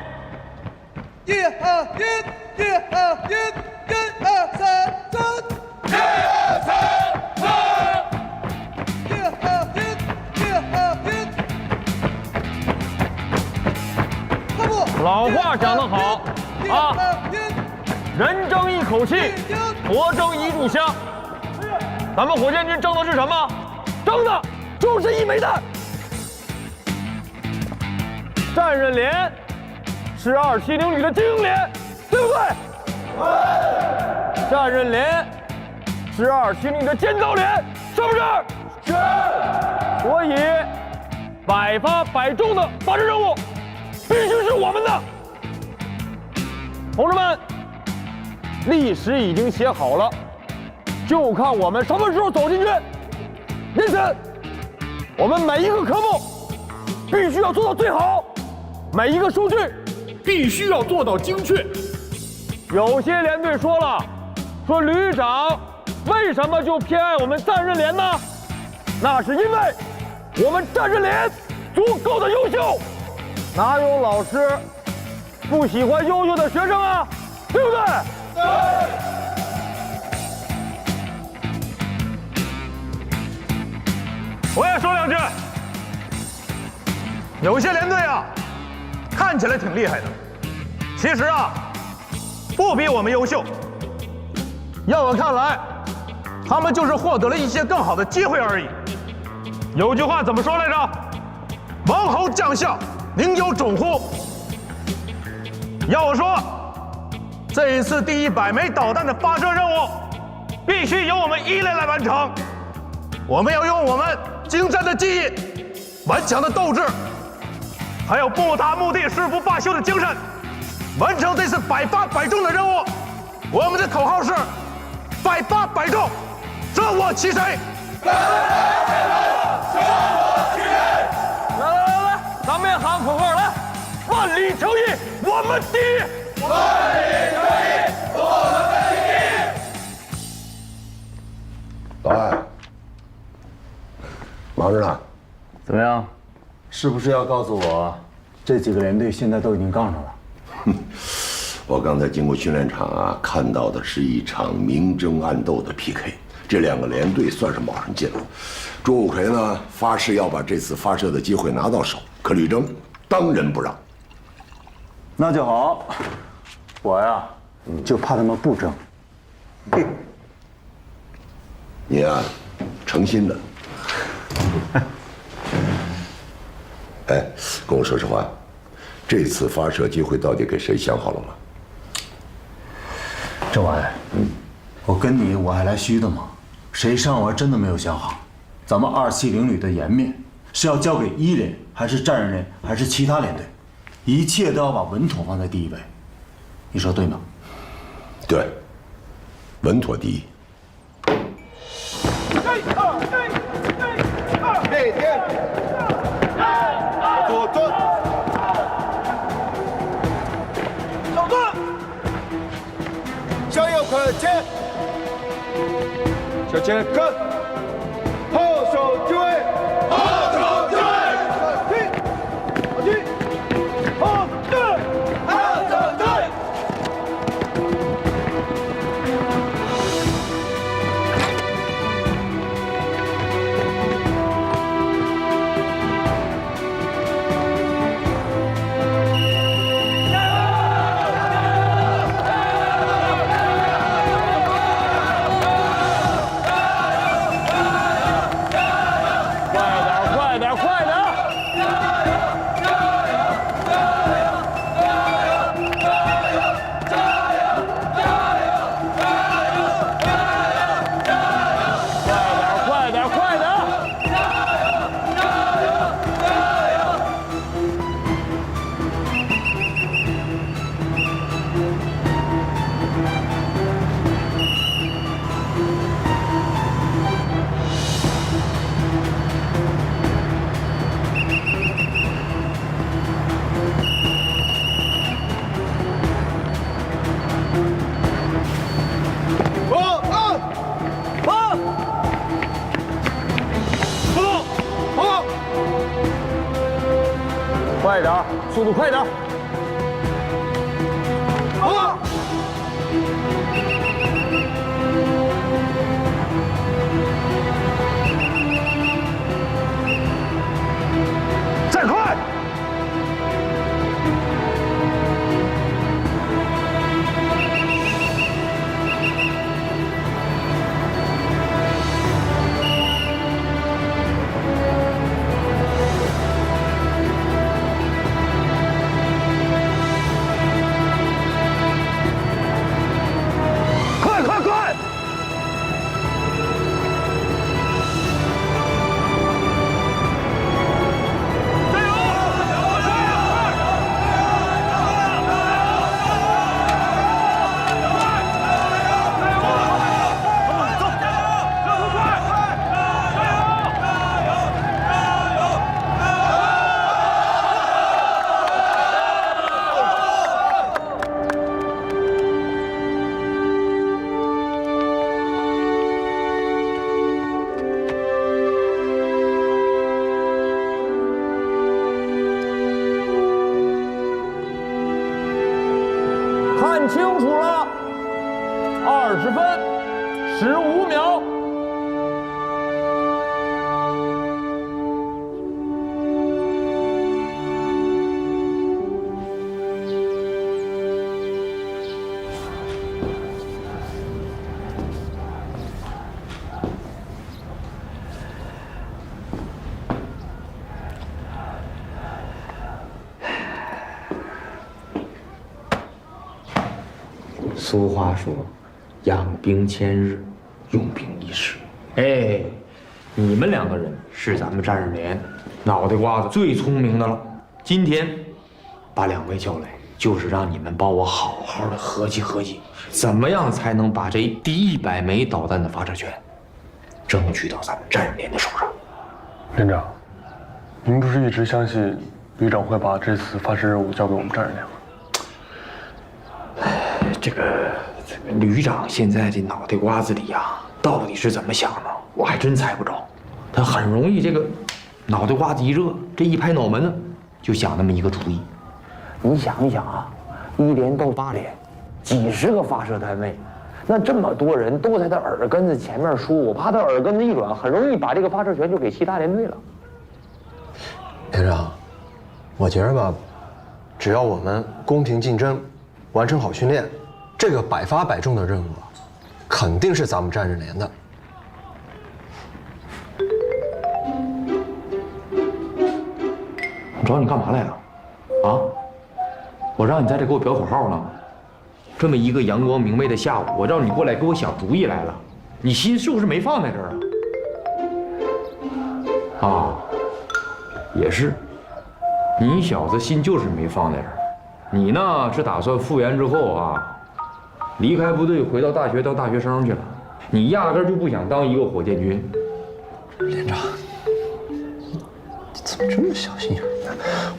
1、2、1，1、2、1，1、2、3，走。1、2、3，走。1、2、1，1、2、1。老话讲得好啊，人争一口气，佛争一炷香。咱们火箭军争的是什么？争的就是一枚弹。战任连是270旅的精英连，对不对？对。战任连是270旅的尖刀连，是不是？是。所以百发百中的发射任务必须是我们的。同志们，历史已经写好了，就看我们什么时候走进去。因此，我们每一个科目必须要做到最好。每一个数据必须要做到精确。有些连队说了，说旅长为什么就偏爱我们战任连呢？那是因为我们战任连足够的优秀，哪有老师不喜欢优秀的学生啊？对不对？对。我也说2句。有些连队啊，看起来挺厉害的，其实啊，不比我们优秀。要我看来，他们就是获得了一些更好的机会而已。有句话怎么说来着？王侯将相宁有种乎？要我说，这一次第100枚导弹的发射任务，必须由我们1连来完成。我们要用我们精湛的技艺、顽强的斗志，还有不达目的誓不罢休的精神，完成这次百发百中的任务。我们的口号是百发百中，舍我其谁？来，咱们也喊口号来，万里求一，我们第一！万里求一，我们第一！老艾，忙着呢。怎么样？是不是要告诉我，这几个连队现在都已经杠上了？我刚才经过训练场啊，看到的是一场明争暗斗的 PK， 这两个连队算是卯上劲了。朱武奎呢，发誓要把这次发射的机会拿到手，可吕征当仁不让。那就好，我呀，就怕他们不争。你啊，诚心的。哎，跟我说实话，这次发射机会到底给谁想好了吗？郑伟，我跟你我还来虚的吗？谁上我还真的没有想好。咱们270旅的颜面是要交给1连，还是战刃连，还是其他连队？一切都要把稳妥放在第一位。你说对吗？对，稳妥第一。内天，左转，手段，向右可前，向前跟，后手就位，后手就位，好踢，好对，后手对。快点，速度快点！好。再快！看清楚了，20分15秒。俗话说，养兵千日，用兵一时。哎，你们2个人是咱们战士连脑袋瓜子最聪明的了。今天把2位叫来，就是让你们帮我好好的合计合计，怎么样才能把这第100枚导弹的发射权争取到咱们战士连的手上。连长，您不是一直相信旅长会把这次发射任务交给我们战士连吗？这个旅长现在这脑袋瓜子里呀，到底是怎么想的？我还真猜不着，他很容易这个脑袋瓜子一热，这一拍脑门子就想那么一个主意。你想一想啊，1连到8连，几十个发射单位，那这么多人都在他耳根子前面输，我怕他耳根子一软，很容易把这个发射权就给其他连队了。连长，我觉着吧，只要我们公平竞争，完成好训练，这个100发100中的任务啊，肯定是咱们战士连的。我找你干嘛来了？啊？我让你在这给我表口号呢。这么一个阳光明媚的下午，我让你过来给我想主意来了，你心是不是没放在这儿啊？啊，也是，你小子心就是没放在这儿。你呢是打算复员之后啊，离开部队回到大学当大学生去了。你压根就不想当一个火箭军。连长，你怎么这么小心眼？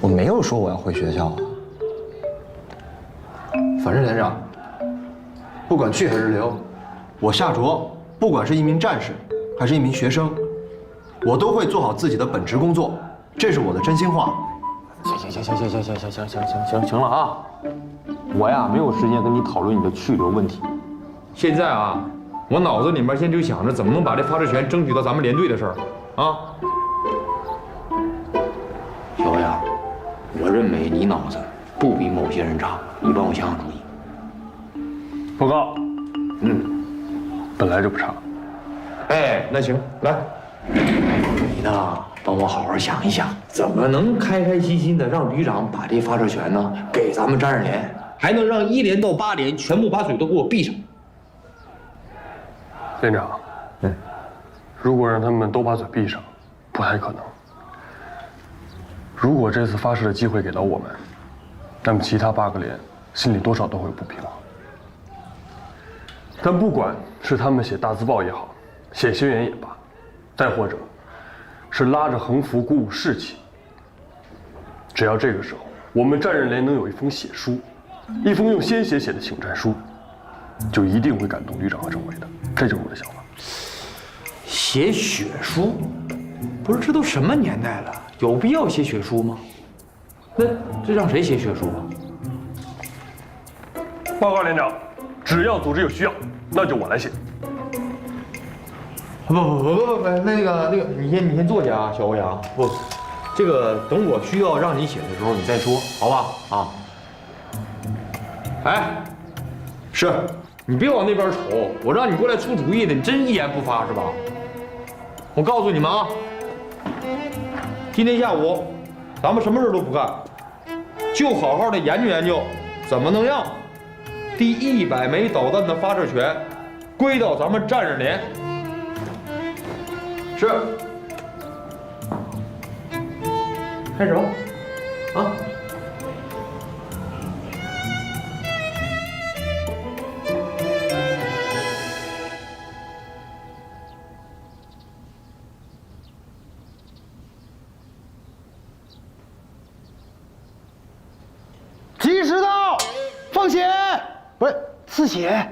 我没有说我要回学校啊。反正连长，不管去还是留，我夏卓不管是一名战士还是一名学生，我都会做好自己的本职工作，这是我的真心话。行了啊！我呀没有时间跟你讨论你的去留问题。现在啊，我脑子里面现在就想着怎么能把这发射权争取到咱们连队的事儿啊。小伟啊，我认为你脑子不比某些人差，你帮我想想主意。报告。本来就不差。哎，那行，来，你呢？帮我好好想一想，怎么能开开心心的让旅长把这发射权呢给咱们战士连，还能让1连到8连全部把嘴都给我闭上？连长，如果让他们都把嘴闭上，不太可能。如果这次发射的机会给到我们，那么其他8个连心里多少都会不平衡。但不管是他们写大字报也好，写宣言也罢，再或者是拉着横幅鼓舞士气，只要这个时候我们战士连能有一封血书，一封用鲜血写的请战书，就一定会感动旅长和政委的。这就是我的想法。写血书？不是，这都什么年代了，有必要写血书吗？那这让谁写血书啊？报告连长，只要组织有需要，那就我来写。不，那个，你先坐下啊，小欧阳。不，这个等我需要让你写的时候你再说，好吧？啊。哎，是，你别往那边瞅，我让你过来出主意的，你真一言不发是吧？我告诉你们啊，今天下午咱们什么事都不干，就好好的研究研究，怎么能让第100枚导弹的发射权归到咱们战士连。是，开始吧，啊！及时到，放血，不是刺血。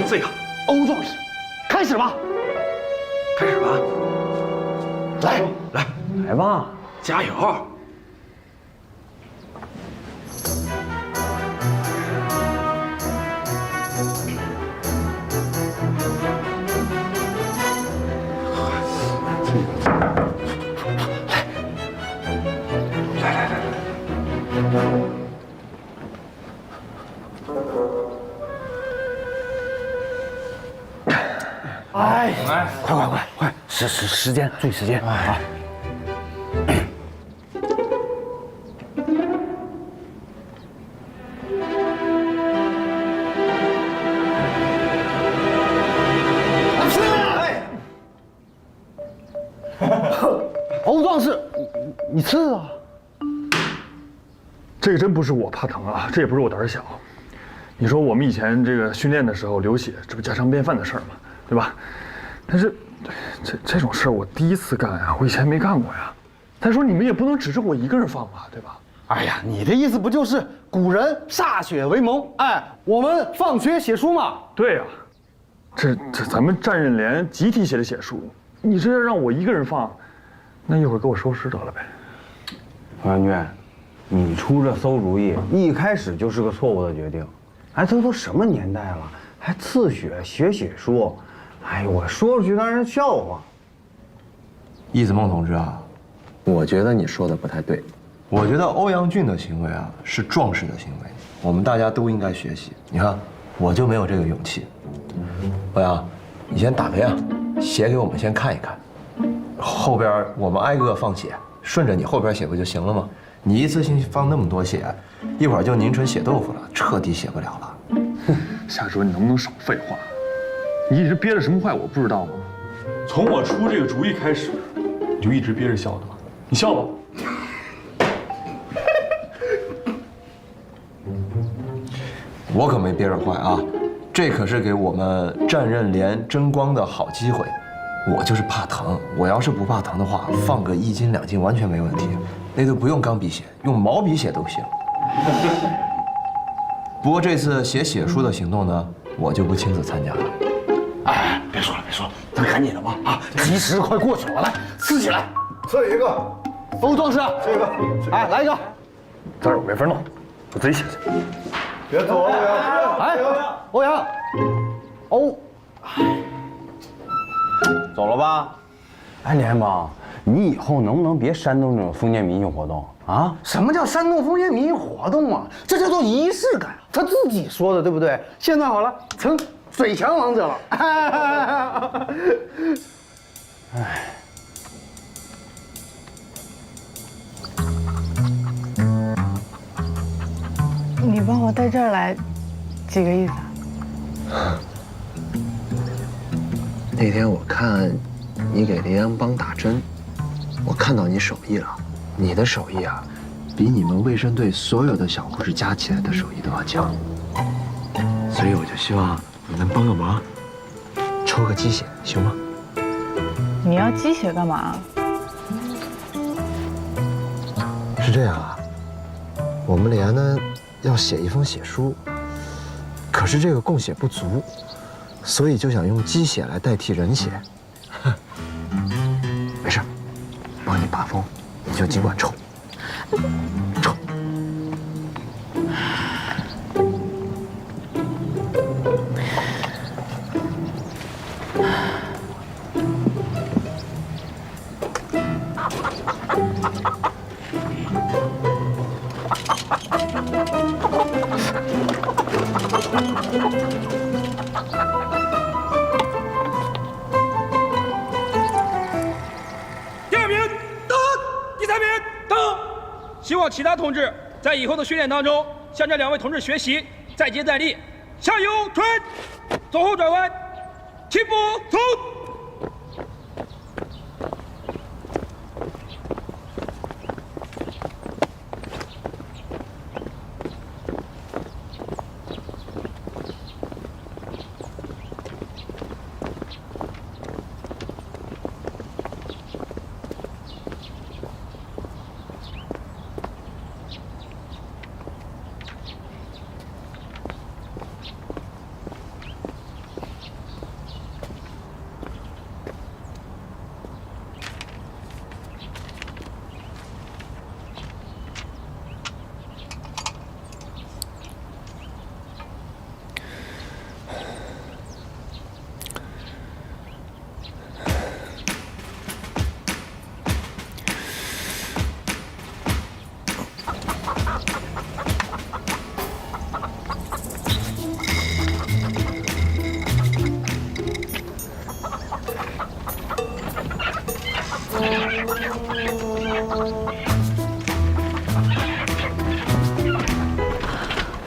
最好，欧壮士，开始吧。开始吧，来吧，加油！来，哎，快，时间，注意时间啊！欧壮士，你刺啊！这个真不是我怕疼啊，这也不是我胆小。你说我们以前这个训练的时候流血，这不家常便饭的事儿吗？对吧？但是这种事儿我第一次干啊，我以前没干过呀。再说你们也不能指着我一个人放吧，对吧？哎呀，你的意思不就是古人歃血为盟？哎，我们放血写书嘛？对呀。这咱们战刃连集体写的血书，你这让我一个人放，那一会儿给我收尸得了呗。王元军，你出这馊主意，一开始就是个错误的决定。哎，这都什么年代了，还刺血写血书？哎呦，我说出去让人笑话。易子梦同志啊，我觉得你说的不太对。我觉得欧阳俊的行为啊是壮士的行为，我们大家都应该学习。你看，我就没有这个勇气。欧阳，你先打个样，写给我们先看一看，后边我们挨个放血，顺着你后边写不就行了吗？你一次性放那么多血，一会儿就凝成血豆腐了，彻底写不了了。夏主任，你能不能少废话？你一直憋着什么坏，我不知道吗？从我出这个主意开始，你就一直憋着笑的吧？你笑吧。我可没憋着坏啊，这可是给我们战刃连争光的好机会。我就是怕疼，我要是不怕疼的话，放个1斤2斤完全没问题，那都不用钢笔写，用毛笔写都行。不过这次写血书的行动呢，我就不亲自参加了。哎，别说了，咱赶紧的吧啊！吉时快过去了，来刺起来，刺一个，欧壮士，这个，哎，来一个，这儿我没法弄，我自己写去。别走，欧阳！哎，欧阳，哦，走了吧？哎，连帮，你以后能不能别煽动这种封建迷信活动啊？什么叫煽动封建迷信活动啊？这叫做仪式感，他自己说的，对不对？现在好了，成水墙王者了。哎。你把我带这儿来，几个意思啊？那天我看你给林阳帮打针，我看到你手艺了。你的手艺啊，比你们卫生队所有的小护士加起来的手艺都要强。所以我就希望你能帮个忙，抽个鸡血，行吗？你要鸡血干嘛？是这样啊，我们连呢要写一封血书，可是这个供血不足，所以就想用鸡血来代替人血。没事，帮你把风，你就尽管抽，抽。希望其他同志在以后的训练当中向这2位同志学习，再接再厉。向右传，左后转弯，齐步走。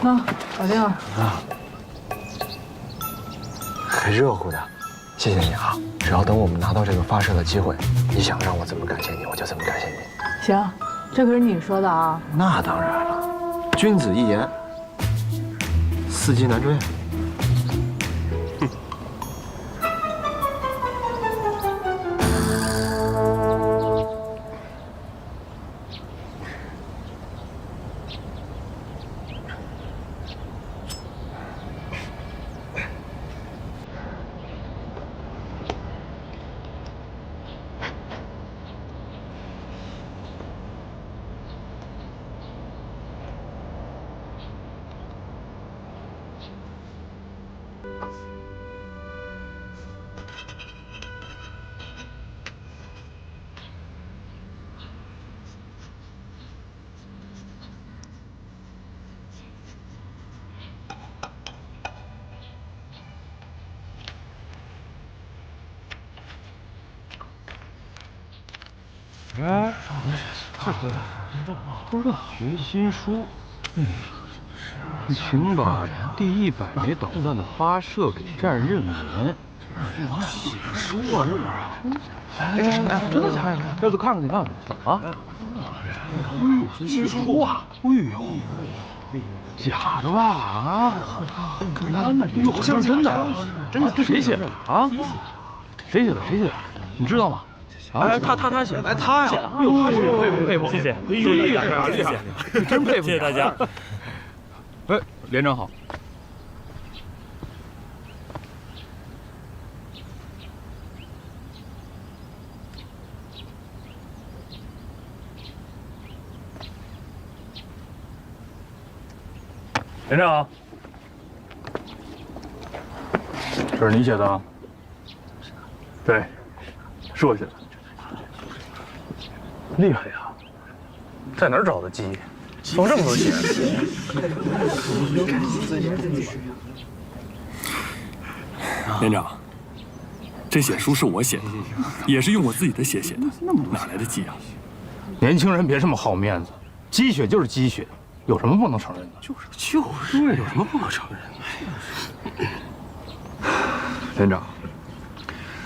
那搞定了啊，很热乎的，谢谢你啊！只要等我们拿到这个发射的机会，你想让我怎么感谢你，我就怎么感谢你。行，这可是你说的啊。那当然了，君子一言，4季难追。哎，不知道学新书，请把第100枚导弹的发射给战刃连。写书啊，这玩意儿！哎，真的假的？要不看看，你看看啊！新书啊！哎呦，假的吧？啊！哟，好像是真的，真的，谁写的啊？谁写的？谁写的？你知道吗？哎，他写的，哎，他呀！哎呦，佩服，谢谢，哎呦，厉害啊，厉害，真佩服，谢谢大家。哎，连长好。连长，这是你写的啊？对，是我写的。厉害呀！在哪儿找的鸡？放这么多钱？连长，这血书是我写的，也是用我自己的血写的，哪来的鸡啊？年轻人别这么好面子，鸡血就是鸡血，有什么不能承认的？就是，有什么不能承认的？连长，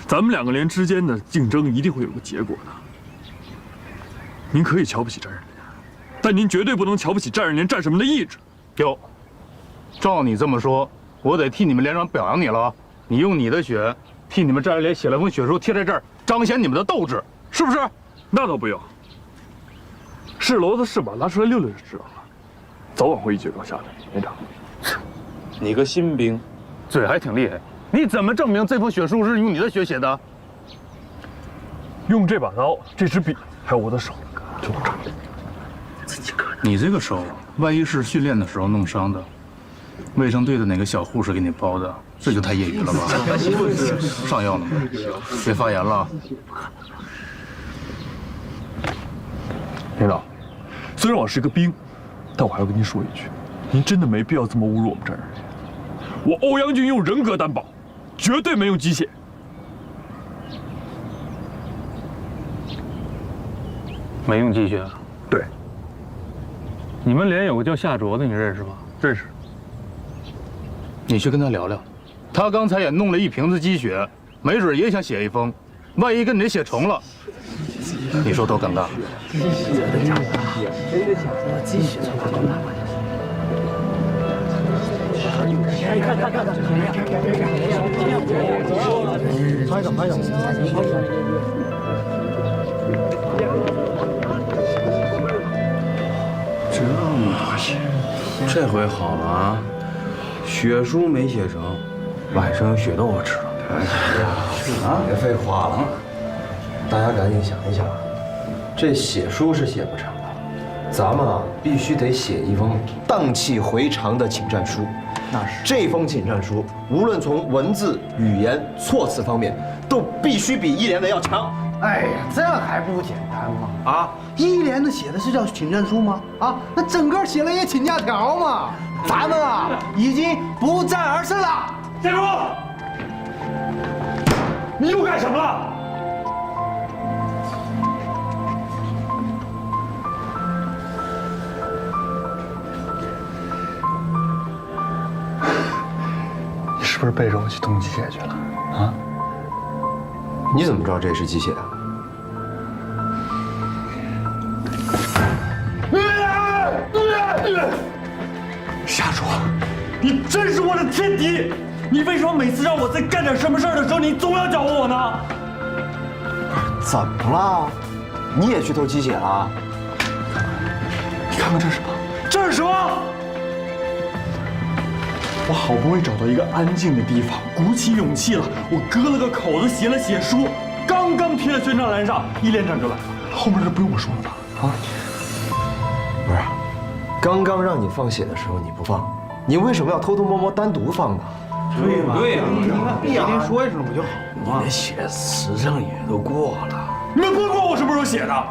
咱们2个连之间的竞争一定会有个结果的。您可以瞧不起战刃连，但您绝对不能瞧不起战刃连战士们的意志。哟，照你这么说，我得替你们连长表扬你了。你用你的血替你们战刃连写了封血书，贴在这儿，彰显你们的斗志，是不是？那倒不用。是骡子是马拉出来溜溜就知道了，早晚会一决高下的。连长，你个新兵，嘴还挺厉害。你怎么证明这封血书是用你的血写的？用这把刀、这支笔，还有我的手，就能证明。你这个手，万一是训练的时候弄伤的，卫生队的哪个小护士给你包的，这就太业余了吧？上药了吗？别发炎了。连长，虽然我是个兵，但我还要跟您说一句，您真的没必要这么侮辱我们战人连。我欧阳军用人格担保，绝对没用鸡血。没用鸡血？对。你们连有个叫夏卓的，你认识吗？认识。你去跟他聊聊，他刚才也弄了1瓶子鸡血，没准也想写一封，万一跟你的血重了，你说多尴尬。真的假的？真的假的？鸡血从哪搞来的？看，拍照。这么多血，这回好了啊！血书没写成，晚上有血豆腐吃了。别废话了，大家赶紧想一想，这写书是写不成的，咱们啊必须得写一封荡气回肠的请战书。那是这封请战书，无论从文字、语言、措辞方面，都必须比1连的要强。哎呀，这还不简单吗？啊，1连的写的是叫请战书吗？啊，那整个写了也请假条嘛。咱们啊，已经不战而胜了。建筑，你又干什么了？你是不是背着我去动鸡血去了？啊？你怎么知道这是鸡血啊？夏卓，你真是我的天敌！你为什么每次让我在干点什么事儿的时候，你总要搅和我呢？怎么了？你也去偷鸡血了？你看看这是什么？这是什么？我好不容易找到一个安静的地方，鼓起勇气了，我割了个口子，写了血书，刚刚贴在宣传栏上，1连长就来了。后面这不用我说了吧？啊？不是，刚刚让你放血的时候你不放，你为什么要偷偷摸摸单独放呢？对吧？对呀，你看必天说一声不就好了吗？你的血词上也都过了。你们不管我什么时候写的，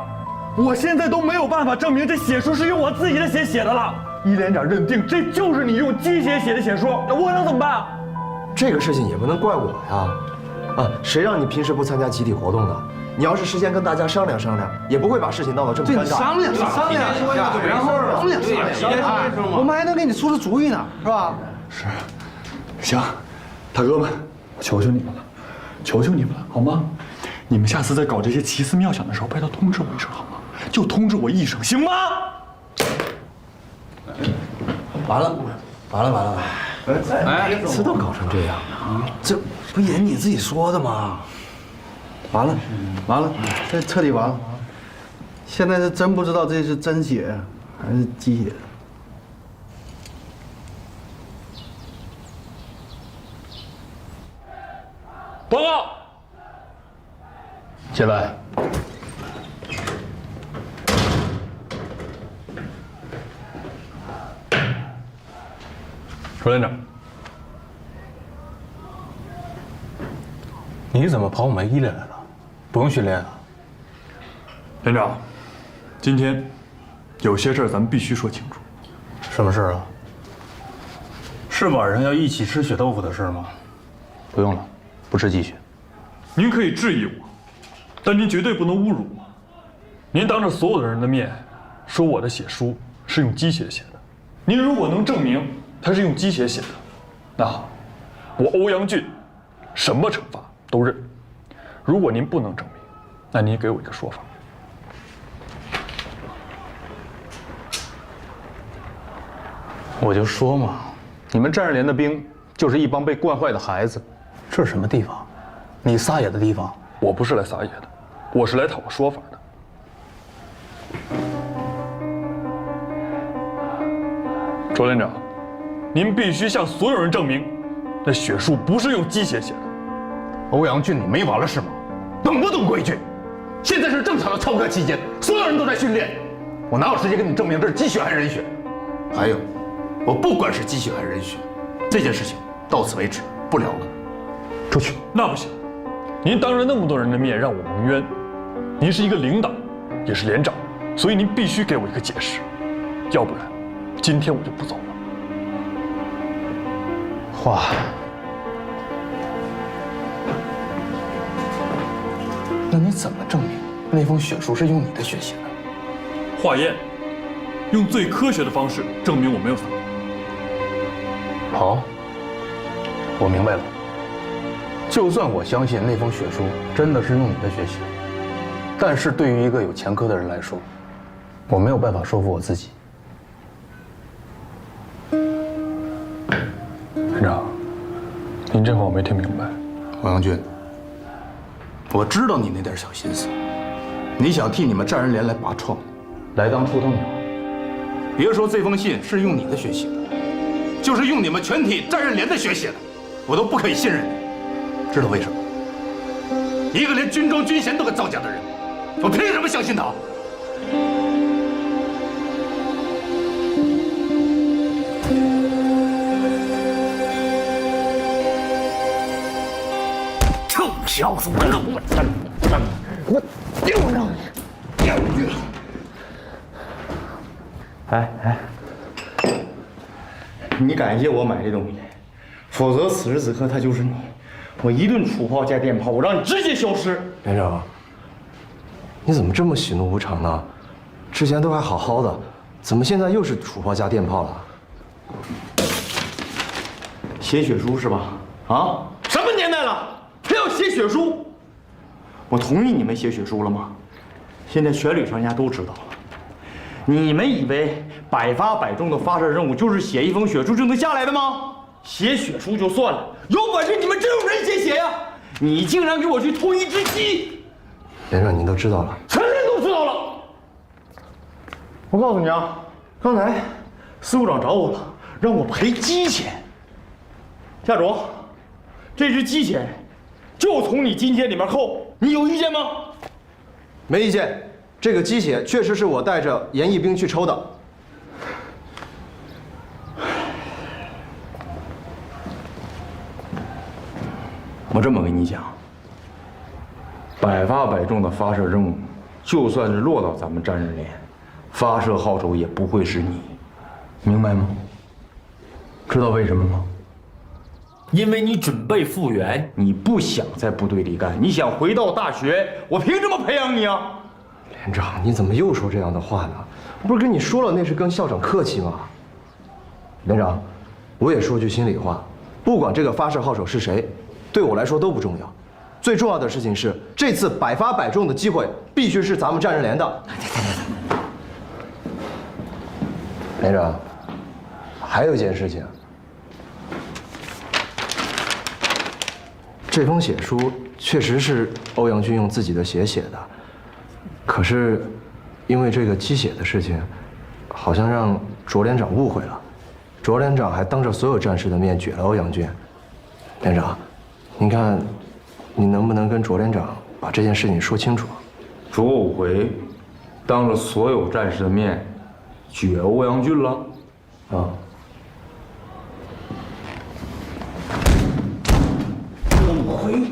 我现在都没有办法证明这血书是用我自己的血写的了。1连长认定这就是你用鸡血写的血书，那我能怎么办？这个事情也不能怪我呀。啊，谁让你平时不参加集体活动的？你要是事先跟大家商量商量，也不会把事情闹得这么尴尬。商量，然后我们还能给你出出主意呢，是吧？是，行，大哥们，求求你们了，求求你们了，好吗？你们下次在搞这些奇思妙想的时候，拜托通知我一声好吗？就通知我一声，行吗？完了，哎，每次都搞成这样，这不也你自己说的吗？完了，这彻底完了。现在是真不知道这是真血还是鸡血。报告，起来。楚连长，你怎么跑我们1连来了？不用训练啊？连长，今天有些事儿咱们必须说清楚。什么事啊？是晚上要一起吃血豆腐的事吗？不用了，不吃鸡血。您可以质疑我，但您绝对不能侮辱我。您当着所有的人的面说我的血书是用鸡血写的，您如果能证明它是用鸡血写的，那好，我欧阳俊什么惩罚都认。如果您不能证明，那您给我一个说法。我就说嘛，你们战士连的兵就是一帮被惯坏的孩子。这是什么地方？你撒野的地方？我不是来撒野的，我是来讨个说法的。周连长，您必须向所有人证明，那血书不是用鸡血写的。欧阳俊，你没完了是吗？懂不懂规矩？现在是正常的操课期间，所有人都在训练，我哪有时间跟你证明这是鸡血还是人血？还有，我不管是鸡血还是人血，这件事情到此为止，不聊了。出去。那不行，您当着那么多人的面让我蒙冤，您是一个领导，也是连长，所以您必须给我一个解释，要不然今天我就不走了。话，那你怎么证明那封血书是用你的血写的？化验，用最科学的方式证明我没有撒谎。好，我明白了。就算我相信那封血书真的是用你的血写，但是对于一个有前科的人来说，我没有办法说服我自己。连长，您这话我没听明白。欧阳俊，我知道你那点小心思，你想替你们战人连来拔创，来当出头鸟。别说这封信是用你的血写的，就是用你们全体战人连的血写的，我都不可以信任你。知道为什么？一个连军装军衔都敢造假的人，我凭什么相信他？臭小子，我丢上你，掉下去了！哎，你感谢我买这东西，否则此时此刻他就是你。我一顿土炮加电炮，我让你直接消失。连长，你怎么这么喜怒无常呢？之前都还好好的，怎么现在又是土炮加电炮了？写血书是吧？啊，什么年代了，还要写血书？我同意你们写血书了吗？现在全旅上下都知道了。你们以为百发百中的发射任务就是写一封血书就能下来的吗？写血书就算了，有本事你们真有人写血呀！你竟然给我去偷一只鸡！连长，您都知道了，全人都知道了。我告诉你啊，刚才司务长找我了，让我赔鸡钱。夏卓，这只鸡钱就从你金钱里面扣，你有意见吗？没意见。这个鸡血确实是我带着严义兵去抽的。我这么跟你讲，百发百中的发射任务，就算是落到咱们战士连，发射号手也不会是你，明白吗？知道为什么吗？因为你准备复员，你不想在部队里干，你想回到大学，我凭什么培养你啊？连长，你怎么又说这样的话呢？我不是跟你说了，那是跟校长客气吗？连长，我也说句心里话，不管这个发射号手是谁，对我来说都不重要。最重要的事情是，这次百发百中的机会必须是咱们战士连的。连长，还有一件事情，这封血书确实是欧阳军用自己的血写的，可是因为这个鸡血的事情，好像让卓连长误会了。卓连长还当着所有战士的面举了欧阳军。连长，您看，你能不能跟卓连长把这件事情说清楚？卓武回当着所有战士的面举欧阳军了？啊！卓武回。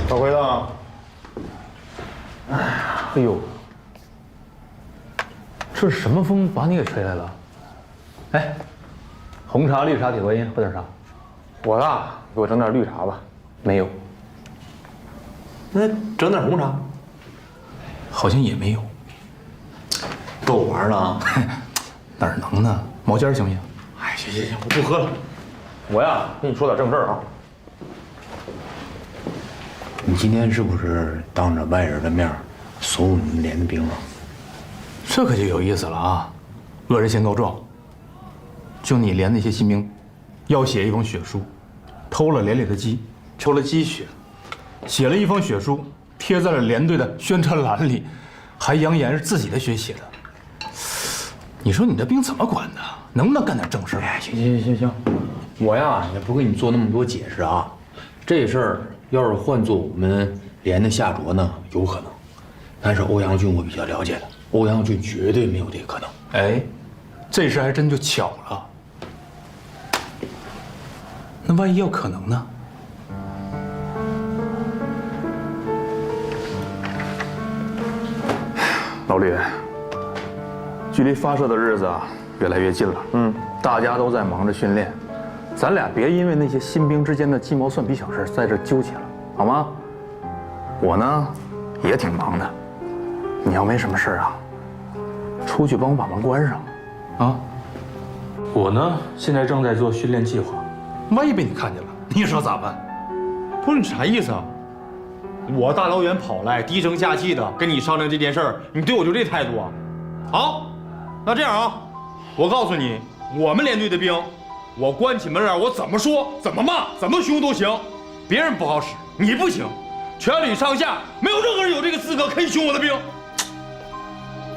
小辉子，哎呦，这是什么风把你给吹来了？哎，红茶、绿茶、铁观音，喝点啥？我呀，给我整点绿茶吧。没有。那整点红茶？好像也没有。逗我玩呢？哪儿能呢？毛尖行不行？哎，行行行，我不喝了。我呀，跟你说点正事儿啊。你今天是不是当着外人的面怂恿你们连的兵了？这可就有意思了啊！恶人先告状，就你连那些新兵，要写一封血书，偷了连里的鸡，抽了鸡血，写了一封血书，贴在了连队的宣传栏里，还扬言是自己的血写的。你说你这兵怎么管呢？能不能干点正事？哎，行，我呀也不跟你做那么多解释啊。这事儿要是换做我们连的下卓呢，有可能，但是欧阳军我比较了解的，欧阳军绝对没有这个可能。哎，这事还真就巧了。那万一有可能呢？老吕，距离发射的日子啊越来越近了。大家都在忙着训练，咱俩别因为那些新兵之间的鸡毛蒜皮小事在这纠结了，好吗？我呢也挺忙的，你要没什么事啊，出去帮我把门关上，啊？我呢现在正在做训练计划，万一被你看见了，你说咋办？不是你啥意思啊？我大老远跑来，低声下气的跟你商量这件事儿，你对我就这态度啊？好，那这样啊，我告诉你，我们连队的兵，我关起门来，我怎么说、怎么骂、怎么凶都行，别人不好使，你不行，全旅上下没有任何人有这个资格可以凶我的兵。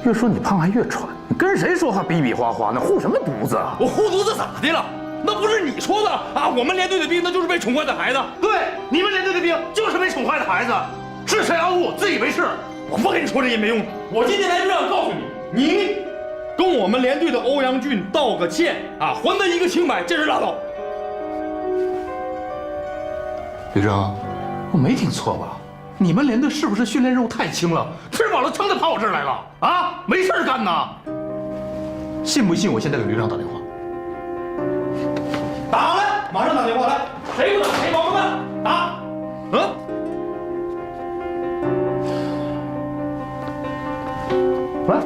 越说你胖还越喘，你跟谁说话比比划划呢？护什么犊子啊？我护犊子咋的了？那不是你说的啊！我们连队的兵那就是被宠坏的孩子。对，你们连队的兵就是被宠坏的孩子，吃谁要护，自以为是。我不跟你说这些没用的。我今天来就想告诉你，你跟我们连队的欧阳俊道个歉啊，还他一个清白，这事拉倒。吕征，我没听错吧？你们连队是不是训练任务太轻了，吃饱了撑的跑我这儿来了啊？没事干呢？信不信我现在给旅长打电话？打来，马上打电话来，谁不打谁王八蛋，打！来，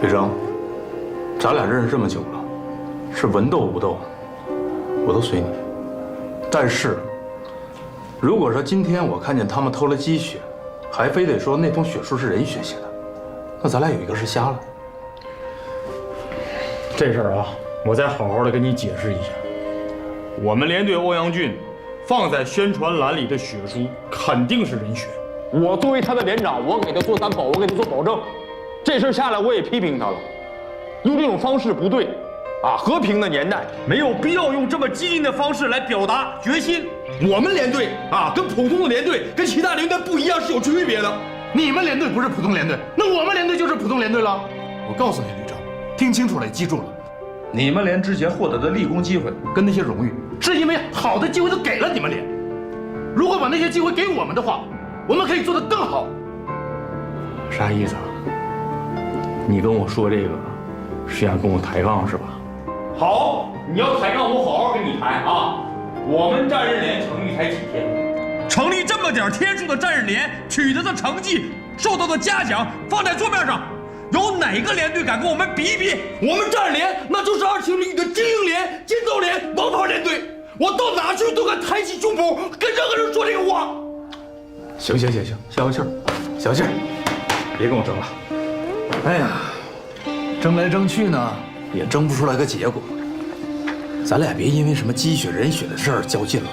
吕征，咱俩认识这么久了，是文斗武斗，我都随你。但是，如果说今天我看见他们偷了鸡血，还非得说那封血书是人血写的，那咱俩有一个是瞎了。这事儿啊，我再好好的跟你解释一下。我们连队欧阳俊放在宣传栏里的血书肯定是人血。我作为他的连长，我给他做担保，我给他做保证。这事下来我也批评他了，用这种方式不对，啊，和平的年代没有必要用这么激进的方式来表达决心。我们连队啊，跟普通的连队、跟其他连队不一样，是有区别的。你们连队不是普通连队，那我们连队就是普通连队了。我告诉你，吕征，听清楚了，记住了，你们连之前获得的立功机会跟那些荣誉，是因为好的机会都给了你们连。如果把那些机会给我们的话，我们可以做得更好。啥意思啊？你跟我说这个，是想跟我抬杠是吧？好，你要抬杠，我好好跟你抬啊。我们战日连成立才几天，成立这么点天数的战日连取得的成绩、受到的嘉奖放在桌面上，有哪个连队敢跟我们比一比？我们战连那就是2情旅的精英连、尖刀连、王牌连队，我到哪去都敢抬起胸脯跟任何人说这个话。行，消消气儿，消气儿，别跟我争了。哎呀，争来争去呢，也争不出来个结果。咱俩别因为什么鸡血人血的事儿较劲了。